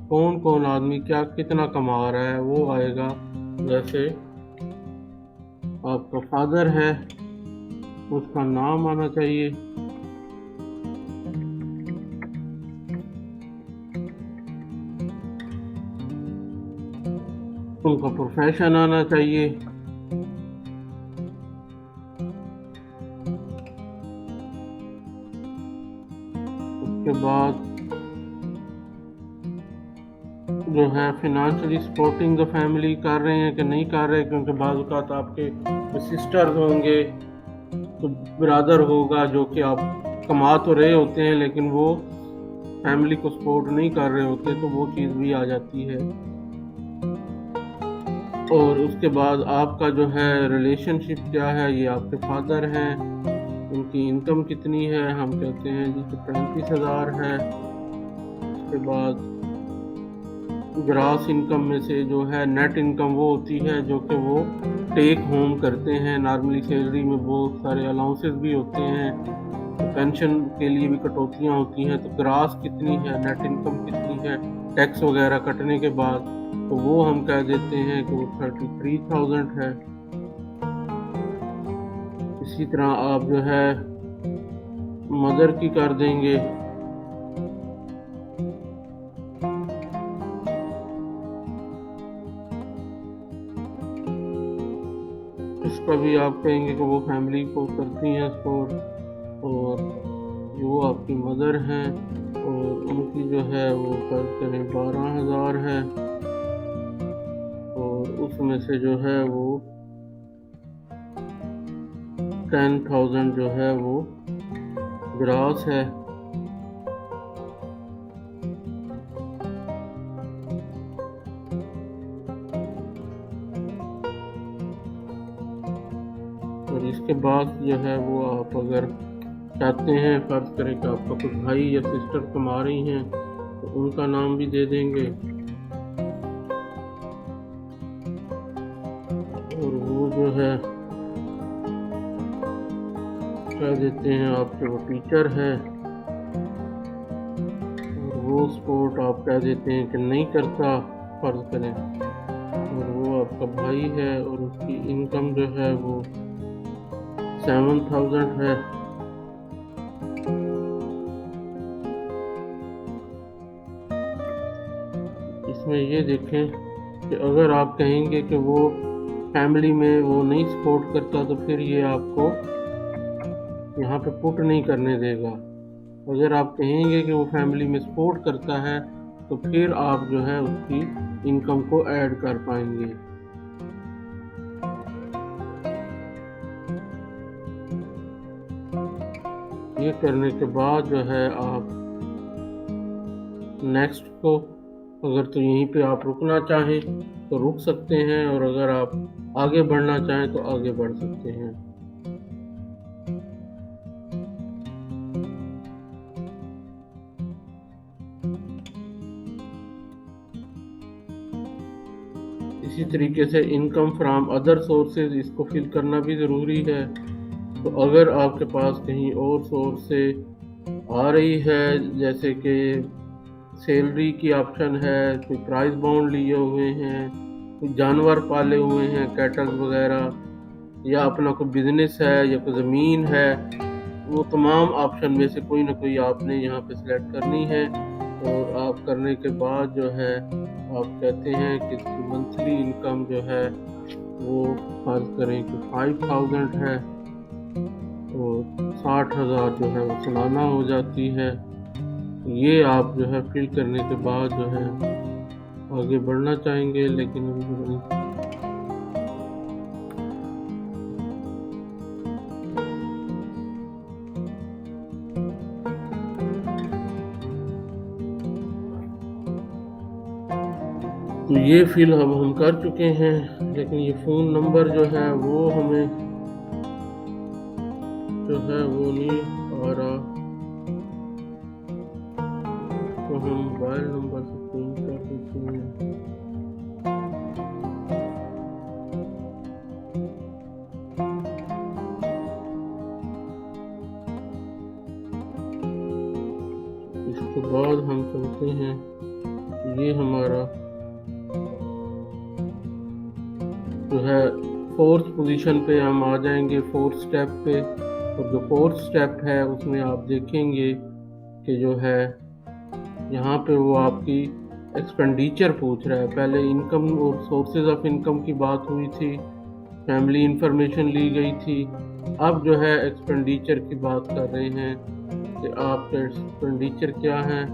कौन कौन आदमी क्या कितना कमा रहा है, वो आएगा। जैसे आपका फादर है, उसका नाम आना चाहिए, उनका प्रोफेशन आना चाहिए, उसके बाद जो है फिनेंशियली सपोर्टिंग द फैमिली कर रहे हैं कि नहीं कर रहे, क्योंकि बाज़ औक़ात आपके सिस्टर्स होंगे तो ब्रदर होगा जो कि आप कमा तो रहे होते हैं लेकिन वो फैमिली को सपोर्ट नहीं कर रहे होते, तो वो चीज़ भी आ जाती है। और उसके बाद आपका जो है रिलेशनशिप क्या है, ये आपके फादर हैं, उनकी इनकम कितनी है, हम कहते हैं जी कि 35,000 है। उसके बाद ग्रॉस इनकम में से जो है नेट इनकम वो होती है जो कि वो टेक होम करते हैं। नॉर्मली सैलरी में बहुत सारे अलाउंसेस भी होते हैं, तो पेंशन के लिए भी कटौतियाँ होती हैं। तो ग्रॉस कितनी है, नेट इनकम कितनी है टैक्स वगैरह कटने के बाद, तो वो हम कह देते हैं कि वो 33,000 है। इसी तरह आप जो है मदर की कर देंगे, इसका भी आप कहेंगे कि वो फैमिली को करती हैं सपोर्ट। और जो आपकी मदर हैं और उनकी जो है वो कर करें 12,000 है, और उसमें से जो है वो 10,000 जो है वो ग्रॉस है। और इसके बाद जो है वो आप अगर चाहते हैं, फर्ज करें कि आपका कुछ भाई या सिस्टर कमा रही हैं, तो उनका नाम भी दे देंगे। और वो जो है कह देते हैं आपके वो टीचर है, और वो सपोर्ट आप कह देते हैं कि नहीं करता, फर्ज करें। और वो आपका भाई है और उसकी इनकम जो है वो 7,000 है। इसमें ये देखें कि अगर आप कहेंगे कि वो फैमिली में वो नहीं सपोर्ट करता तो फिर ये आपको यहाँ पे पुट नहीं करने देगा। अगर आप कहेंगे कि वो फैमिली में सपोर्ट करता है तो फिर आप जो है उसकी इनकम को ऐड कर पाएंगे। ये करने के बाद जो है आप नेक्स्ट को, अगर तो यहीं पे आप रुकना चाहें तो रुक सकते हैं, और अगर आप आगे बढ़ना चाहें तो आगे बढ़ सकते हैं। इसी तरीके से इनकम फ्रॉम अदर सोर्सेज, इसको फिल करना भी ज़रूरी है। तो अगर आपके पास कहीं और सोर्स से आ रही है, जैसे कि सैलरी की ऑप्शन है, कोई प्राइस बॉन्ड लिए हुए हैं, कोई जानवर पाले हुए हैं कैटल वगैरह, या अपना कोई बिजनेस है या कोई ज़मीन है, वो तमाम ऑप्शन में से कोई ना कोई आपने यहाँ पे सिलेक्ट करनी है। और आप करने के बाद जो है आप कहते हैं कि मंथली इनकम जो है वो फर्ज करें कि 5000 है, और 60,000 जो है वो सालाना हो जाती है। ये आप जो है फिल करने के बाद जो है आगे बढ़ना चाहेंगे, लेकिन अभी तो ये फिल अब हम कर चुके हैं, लेकिन ये फ़ोन नंबर जो है वो हमें जो है वो नहीं आ रहा, तो हम मोबाइल नंबर से फ़ोन कर देते हैं। इसके बाद हम चलते हैं, ये हमारा जो है फोर्थ पोजीशन पे हम आ जाएंगे, फोर्थ स्टेप पे। और जो फोर्थ स्टेप है उसमें आप देखेंगे कि जो है यहाँ पे वो आपकी एक्सपेंडिचर पूछ रहा है। पहले इनकम और सोर्सेज ऑफ इनकम की बात हुई थी, फैमिली इंफॉर्मेशन ली गई थी, अब जो है एक्सपेंडिचर की बात कर रहे हैं कि आपके एक्सपेंडिचर क्या हैं।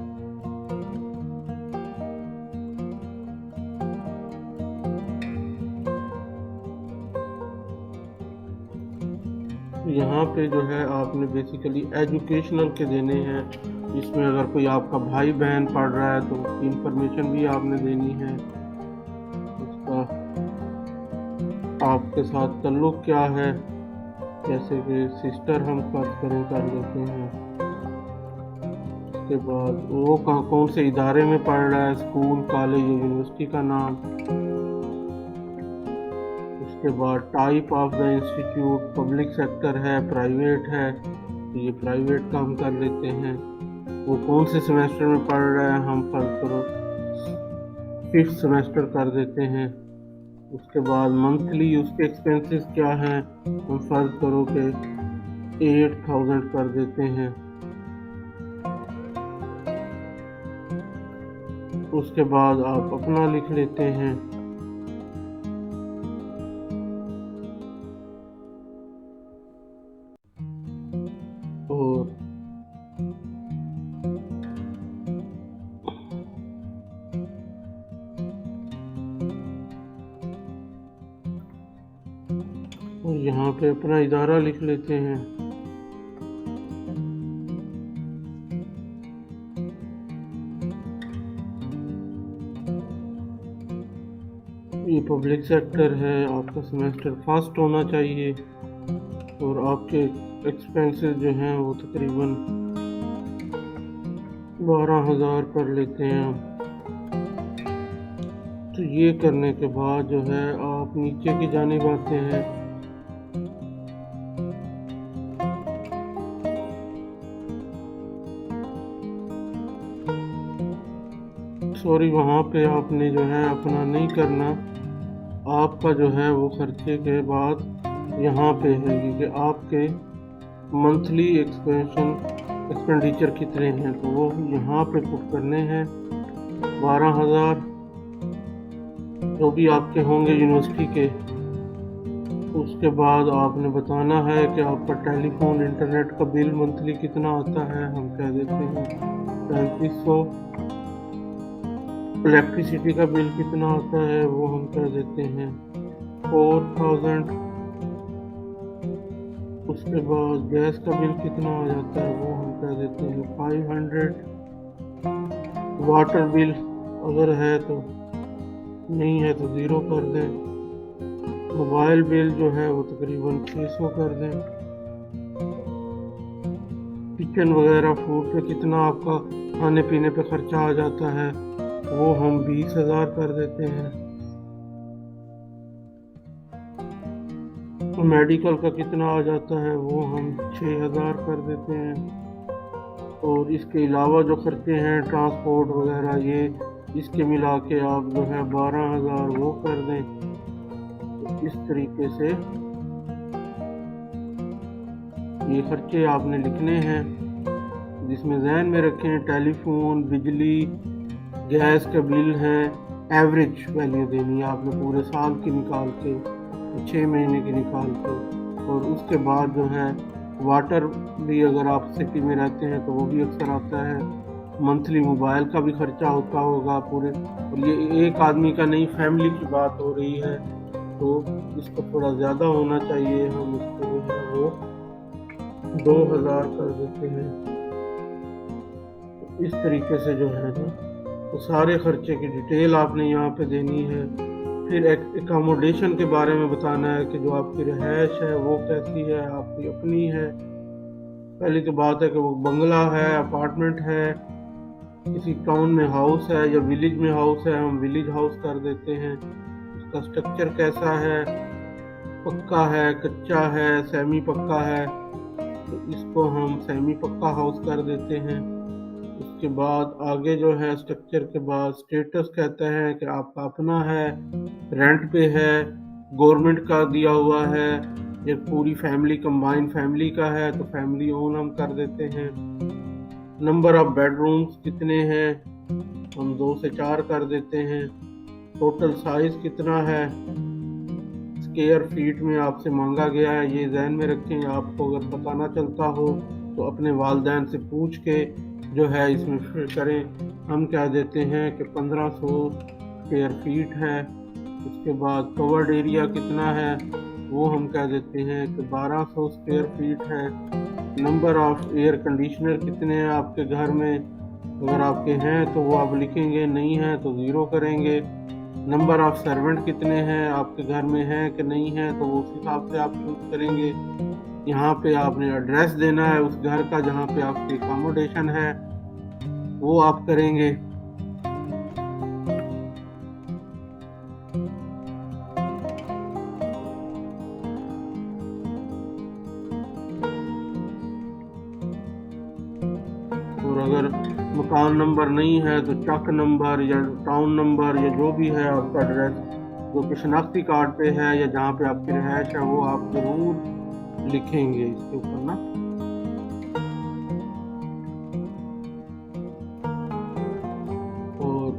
यहाँ पे जो है आपने बेसिकली एजुकेशनल के देने हैं, इसमें अगर कोई आपका भाई बहन पढ़ रहा है तो उसकी इंफॉर्मेशन भी आपने देनी है, उसका आपके साथ ताल्लुक़ क्या है, जैसे कि सिस्टर हम फर्ज करें कर लेते हैं। उसके बाद वो कौन से इदारे में पढ़ रहा है, स्कूल, कॉलेज या यूनिवर्सिटी का नाम। उसके बाद type of the institute, public sector है, प्राइवेट है, तो ये प्राइवेट का हम कर लेते हैं। वो कौन से सेमेस्टर में पढ़ रहा है, हम फर्ज करो 5th सेमेस्टर कर देते हैं। उसके बाद मंथली उसके एक्सपेंसेस क्या हैं, हम फर्ज करो कि 8000 कर देते हैं। उसके बाद आप अपना लिख लेते हैं। और यहाँ पे अपना इदारा लिख लेते हैं। ये पब्लिक सेक्टर है, आपका सेमेस्टर फर्स्ट होना चाहिए, और आपके एक्सपेंसेस जो हैं वो तकरीबन 12,000 कर लेते हैं हम। तो ये करने के बाद जो है आप नीचे की जानिब आते हैं। सॉरी, वहाँ पे आपने जो है अपना नहीं करना, आपका जो है वो खर्चे के बाद यहाँ पे है कि आपके मंथली एक्सपेंडिचर कितने हैं, तो वो यहाँ पे पुट करने हैं 12,000। जो भी आपके होंगे यूनिवर्सिटी के। उसके बाद आपने बताना है कि आपका टेलीफोन इंटरनेट का बिल मंथली कितना आता है, हम कह देते हैं 3500। इलेक्ट्रिसिटी का बिल कितना आता है वो हम कह देते हैं 4000। उसके बाद गैस का बिल कितना आ जाता है वो हम कह देते हैं 500। वाटर बिल अगर है तो, नहीं है तो ज़ीरो कर दें। मोबाइल बिल जो है वो तकरीबन 600 कर दें। किचन वगैरह फूड पे कितना आपका खाने पीने पे खर्चा आ जाता है वो हम 20,000 कर देते हैं। तो मेडिकल का कितना आ जाता है वो हम 6,000 कर देते हैं। और इसके अलावा जो खर्चे हैं ट्रांसपोर्ट वगैरह ये, इसके मिला के आप जो है 12,000 वो कर दें। तो इस तरीके से ये खर्चे आपने लिखने हैं, जिसमें ज़हन में रखें टेलीफोन, बिजली, गैस का बिल है, एवरेज वैल्यू देनी है आपने पूरे साल की निकाल के, 6 महीने की निकाल के। और उसके बाद जो है वाटर भी, अगर आप सिटी में रहते हैं तो वो भी अक्सर आता है। मंथली मोबाइल का भी खर्चा होता होगा पूरे, और ये एक आदमी का नहीं, फैमिली की बात हो रही है तो इसको थोड़ा ज़्यादा होना चाहिए। हम इसको जो है वो 2,000 कर देते हैं। तो इस तरीके से जो है ना, तो सारे खर्चे की डिटेल आपने यहाँ पे देनी है। फिर एकोमोडेशन के बारे में बताना है कि जो आपकी रिहाइश है वो कैसी है, आपकी अपनी है। पहली तो बात है कि वो बंगला है, अपार्टमेंट है, किसी टाउन में हाउस है या विलेज में हाउस है, हम विलेज हाउस कर देते हैं। उसका स्ट्रक्चर कैसा है, पक्का है, कच्चा है, सेमी पक्का है, तो इसको हम सेमी पक्का हाउस कर देते हैं। उसके बाद आगे जो है स्ट्रक्चर के बाद स्टेटस कहता है कि आपका अपना है, रेंट पे है, गवर्नमेंट का दिया हुआ है, या पूरी फैमिली कंबाइन फैमिली का है तो फैमिली ओन हम कर देते हैं। नंबर ऑफ बेडरूम्स कितने हैं, हम 2 से 4 कर देते हैं। टोटल साइज कितना है, स्क्वायर फीट में आपसे मांगा गया है, ये ध्यान में रखें। आपको अगर पता ना चलता हो तो अपने वालिदैन से पूछ के जो है इसमें फिर करें। हम कह देते हैं कि 1500 स्क्वायर फीट है। उसके बाद कवर्ड एरिया कितना है वो हम कह देते हैं कि 1200 स्क्वायर फीट है। नंबर ऑफ एयर कंडीशनर कितने हैं आपके घर में, अगर आपके हैं तो वो आप लिखेंगे, नहीं है तो ज़ीरो करेंगे। नंबर ऑफ सर्वेंट कितने हैं आपके घर में, हैं कि नहीं है, तो उस हिसाब से आप चूज करेंगे। यहाँ पे आपने एड्रेस देना है उस घर का जहाँ पे आपकी अकोमोडेशन है, वो आप करेंगे। और अगर मकान नंबर नहीं है तो चक नंबर या टाउन नंबर या जो भी है आपका एड्रेस जो कि शनाख्ती कार्ड पे है या जहाँ पे आपकी रिहाइश है वो आप ज़रूर लिखेंगे इसके ऊपर ना। और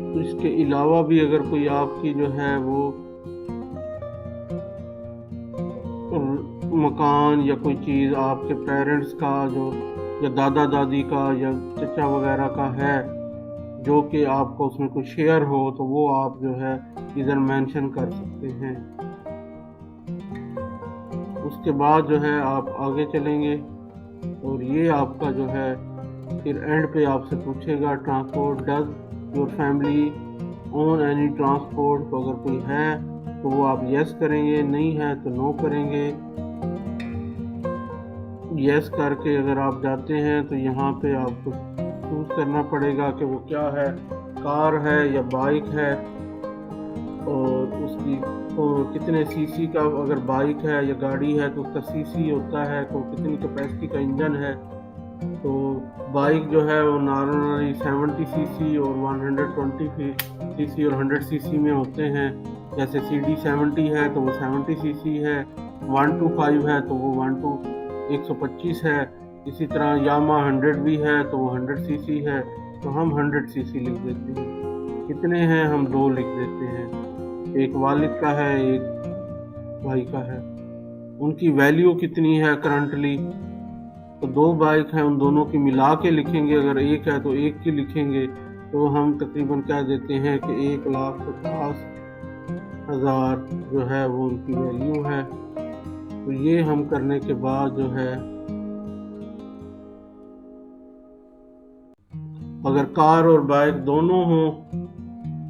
तो इसके अलावा भी अगर कोई आपकी जो है वो मकान या कोई चीज़ आपके पेरेंट्स का जो या दादा दादी का या चचा वगैरह का है जो कि आपको उसमें कोई शेयर हो तो वो आप जो है इधर मेंशन कर सकते हैं। उसके बाद जो है आप आगे चलेंगे और ये आपका जो है फिर एंड पे आपसे पूछेगा transport, does your family own any transport. तो अगर कोई है तो वो आप यस करेंगे, नहीं है तो नो करेंगे। यस करके अगर आप जाते हैं तो यहाँ पे आपको चूज करना पड़ेगा कि वो क्या है, कार है या बाइक है, और उसकी कितने सीसी का, अगर बाइक है या गाड़ी है तो उसका सीसी होता है तो कितनी कैपेसिटी का इंजन है। तो बाइक जो है वो नॉर्मली 70 सीसी और 120 सीसी और 100 सीसी में होते हैं। जैसे CD 70 है तो वो 70 सीसी है, 125 है तो वो 125 है। इसी तरह यामा 100 भी है तो वो 100 सीसी है, तो हम 100 सीसी लिख देते हैं। कितने हैं, हम 2 लिख देते हैं, एक वालिद का है एक भाई का है। उनकी वैल्यू कितनी है करंटली, तो 2 बाइक हैं, उन दोनों की मिला के लिखेंगे। अगर एक है तो एक की लिखेंगे, तो हम तकरीबन कह देते हैं कि 1,50,000 जो है वो उनकी वैल्यू है। तो ये हम करने के बाद जो है, अगर कार और बाइक दोनों हो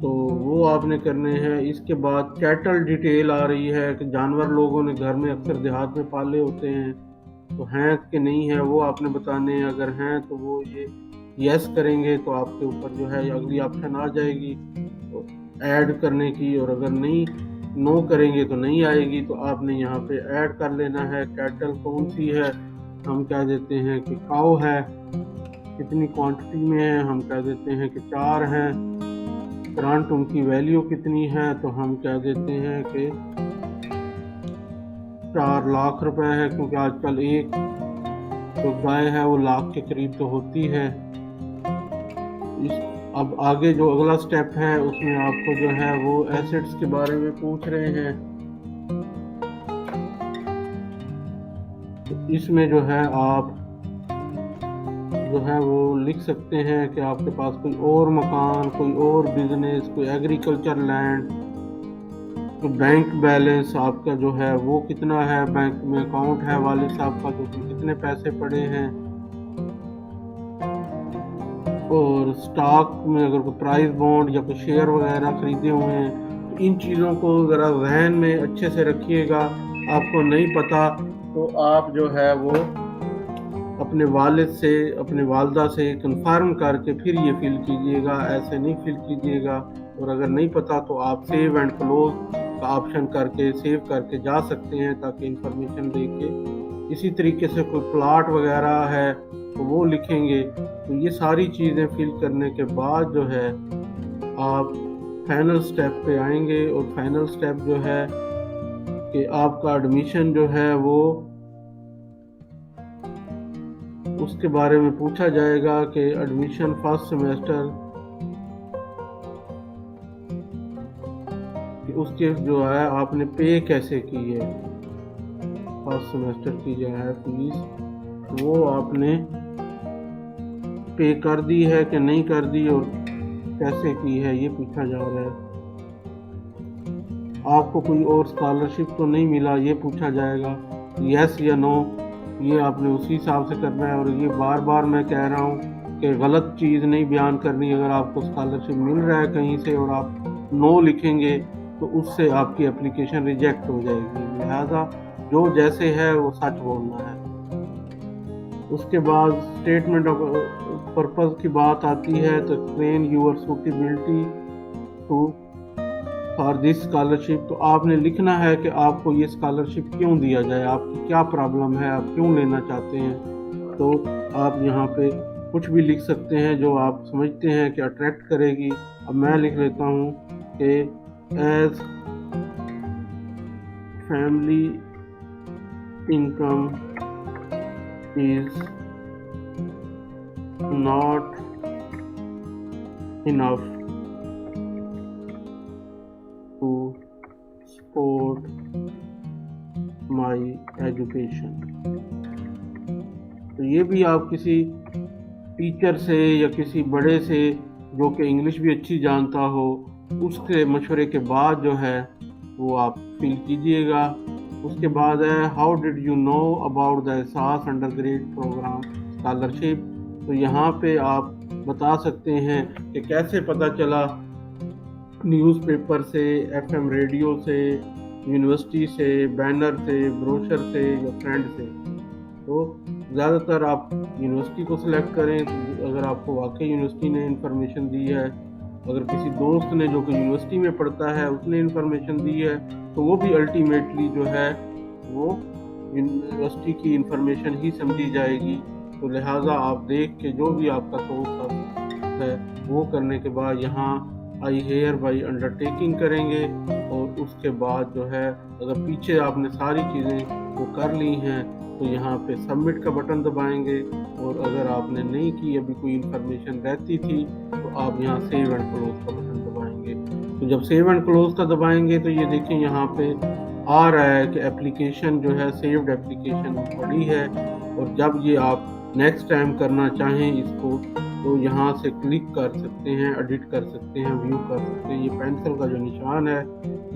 तो वो आपने करने हैं। इसके बाद कैटल डिटेल आ रही है कि जानवर लोगों ने घर में अक्सर देहात में पाले होते हैं, तो हैं कि नहीं है वो आपने बताने हैं। अगर हैं तो वो ये यस करेंगे तो आपके ऊपर जो है अगली ऑप्शन आ जाएगी तो ऐड करने की, और अगर नहीं नो करेंगे तो नहीं आएगी। तो आपने यहाँ पे ऐड कर लेना है। कैटल कौन सी है, हम कह देते हैं कि काऊ है। कितनी क्वांटिटी में है, हम कह देते हैं कि 4 हैं। करंट उनकी वैल्यू कितनी है, तो हम कह देते हैं कि 4 लाख रुपए है, क्योंकि आजकल एक जो गाय है वो लाख के करीब तो होती है। अब आगे जो अगला स्टेप है उसमें आपको जो है वो एसेट्स के बारे में पूछ रहे हैं। तो इसमें जो है आप जो है वो लिख सकते हैं कि आपके पास कोई और मकान, कोई और बिजनेस, कोई एग्रीकल्चर लैंड। तो बैंक बैलेंस आपका जो है वो कितना है, बैंक में अकाउंट है वालिद साहब का, तो कितने पैसे पड़े हैं। और स्टॉक में अगर कोई प्राइस बॉन्ड या कोई शेयर वगैरह खरीदे हुए हैं, तो इन चीज़ों को ज़रा जहन में अच्छे से रखिएगा। आपको नहीं पता तो आप जो है वो अपने वालिद से, अपने वालदा से कंफर्म करके फिर ये फिल कीजिएगा, ऐसे नहीं फिल कीजिएगा। और अगर नहीं पता तो आप सेव एंड क्लोज का ऑप्शन करके सेव करके जा सकते हैं, ताकि इंफॉर्मेशन देके। इसी तरीके से कोई प्लाट वगैरह है तो वो लिखेंगे। तो ये सारी चीज़ें फिल करने के बाद जो है आप फाइनल स्टेप पे आएंगे। और फाइनल स्टेप जो है कि आपका एडमिशन जो है वो उसके बारे में पूछा जाएगा कि एडमिशन फर्स्ट सेमेस्टर उसके जो है आपने पे कैसे की है, फर्स्ट सेमेस्टर की जो है फीस वो आपने पे कर दी है कि नहीं कर दी और कैसे की है, ये पूछा जा रहा है। आपको कोई और स्कॉलरशिप तो नहीं मिला, ये पूछा जाएगा। यस या नो, ये आपने उसी हिसाब से करना है। और ये बार बार मैं कह रहा हूँ कि गलत चीज़ नहीं बयान करनी। अगर आपको स्कॉलरशिप मिल रहा है कहीं से और आप नो लिखेंगे तो उससे आपकी एप्लीकेशन रिजेक्ट हो जाएगी। लिहाजा जो जैसे है वो सच बोलना है। उसके बाद स्टेटमेंट ऑफ पर्पस की बात आती है, तो explain your suitability to for this scholarship. तो आपने लिखना है कि आपको ये स्कॉलरशिप क्यों दिया जाए, आपकी क्या प्रॉब्लम है, आप क्यों लेना चाहते हैं। तो आप यहाँ पे कुछ भी लिख सकते हैं जो आप समझते हैं कि अट्रैक्ट करेगी। अब मैं लिख लेता हूँ कि as family income is not enough to support my education। तो ये भी आप किसी टीचर से या किसी बड़े से जो कि इंग्लिश भी अच्छी जानता हो उसके मशवरे के बाद जो है वो आप फिल कीजिएगा। उसके बाद है how did you know about the एहसास अंडर ग्रेड प्रोग्राम स्कॉलरशिप। तो यहाँ पे आप बता सकते हैं कि कैसे पता चला, न्यूज़पेपर से, एफएम रेडियो से, यूनिवर्सिटी से, बैनर से, ब्रोशर से या फ्रेंड से। तो ज़्यादातर आप यूनिवर्सिटी को सिलेक्ट करें अगर आपको वाकई यूनिवर्सिटी ने इन्फॉर्मेशन दी है। अगर किसी दोस्त ने जो कि यूनिवर्सिटी में पढ़ता है उसने इन्फॉर्मेशन दी है तो वो भी अल्टीमेटली जो है वो यूनिवर्सिटी की इन्फॉर्मेशन ही समझी जाएगी। तो लिहाजा आप देख के जो भी आपका सोर्स है वो करने के बाद यहाँ आई हेयर बाई अंडरटेकिंग करेंगे और और उसके बाद जो है अगर पीछे आपने सारी चीज़ें वो कर ली हैं तो यहाँ पे सबमिट का बटन दबाएंगे, और अगर आपने नहीं की, अभी कोई इन्फॉर्मेशन रहती थी, तो आप यहाँ सेव एंड क्लोज का बटन दबाएंगे। तो जब सेव एंड क्लोज का दबाएंगे तो ये देखें यहाँ पे आ रहा है कि एप्लीकेशन जो है सेव्ड एप्लीकेशन पड़ी है, और जब ये आप नेक्स्ट टाइम करना चाहें इसको तो यहाँ से क्लिक कर सकते हैं, एडिट कर सकते हैं, व्यू कर सकते हैं। ये पेंसिल का जो निशान है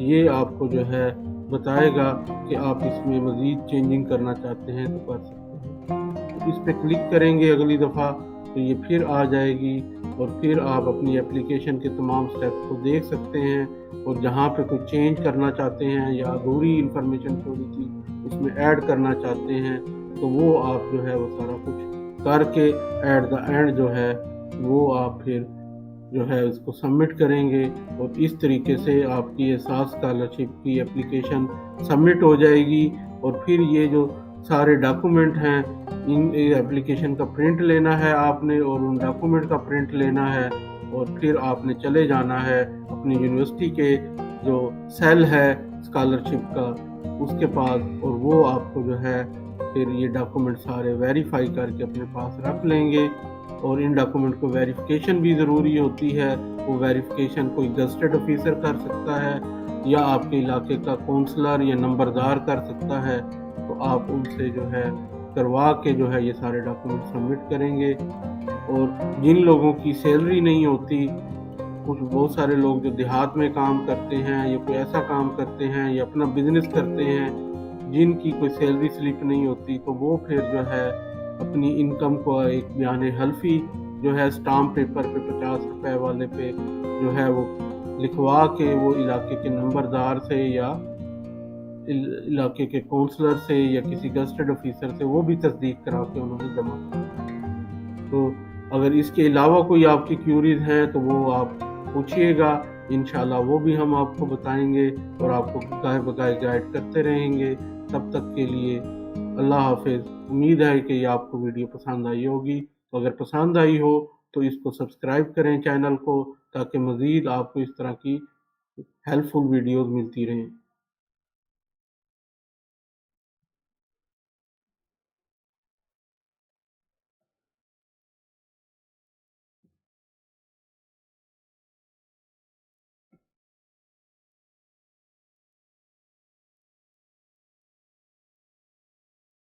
ये आपको जो है बताएगा कि आप इसमें मज़ीद चेंजिंग करना चाहते हैं तो कर सकते हैं। तो इस पर क्लिक करेंगे अगली दफ़ा तो ये फिर आ जाएगी, और फिर आप अपनी एप्लीकेशन के तमाम स्टेप्स को देख सकते हैं, और जहाँ पे कोई चेंज करना चाहते हैं या अधूरी इंफॉर्मेशन थोड़ी सी उसमें ऐड करना चाहते हैं तो वो आप जो है वो सारा कुछ करके एट द एंड जो है वो आप फिर जो है उसको सबमिट करेंगे, और इस तरीके से आपकी एहसास स्कॉलरशिप की एप्लीकेशन सबमिट हो जाएगी। और फिर ये जो सारे डॉक्यूमेंट हैं इन एप्लीकेशन का प्रिंट लेना है आपने, और उन डॉक्यूमेंट का प्रिंट लेना है, और फिर आपने चले जाना है अपनी यूनिवर्सिटी के जो सेल है स्कॉलरशिप का उसके पास, और वो आपको जो है फिर ये डॉक्यूमेंट सारे वेरीफाई करके अपने पास रख लेंगे। और इन डॉक्यूमेंट को वेरिफिकेशन भी ज़रूरी होती है, वो वेरिफिकेशन कोई गज़टेड ऑफिसर कर सकता है या आपके इलाके का काउंसलर या नंबरदार कर सकता है, तो आप उनसे जो है करवा के जो है ये सारे डॉक्यूमेंट सबमिट करेंगे। और जिन लोगों की सैलरी नहीं होती, कुछ बहुत सारे लोग जो देहात में काम करते हैं या कोई ऐसा काम करते हैं या अपना बिजनेस करते हैं जिनकी कोई सैलरी स्लिप नहीं होती, तो वो फिर जो है अपनी इनकम को एक बयान हल्फी जो है स्टाम्प पेपर पे 50 रुपए वाले पे जो है वो लिखवा के वो इलाके के नंबरदार से या इलाके के काउंसलर से या किसी गज़टेड ऑफिसर से वो भी तस्दीक करा के उन्होंने जमा करना। तो अगर इसके अलावा कोई आपकी क्यूरीज हैं तो वो आप पूछिएगा, इंशाल्लाह वो भी हम आपको बताएंगे और आपको गाय बगाए गाइड करते रहेंगे। तब तक के लिए अल्लाह हाफिज़। उम्मीद है कि ये आपको वीडियो पसंद आई होगी, तो अगर पसंद आई हो तो इसको सब्सक्राइब करें चैनल को, ताकि मज़ीद आपको इस तरह की हेल्पफुल वीडियोज़ मिलती रहें।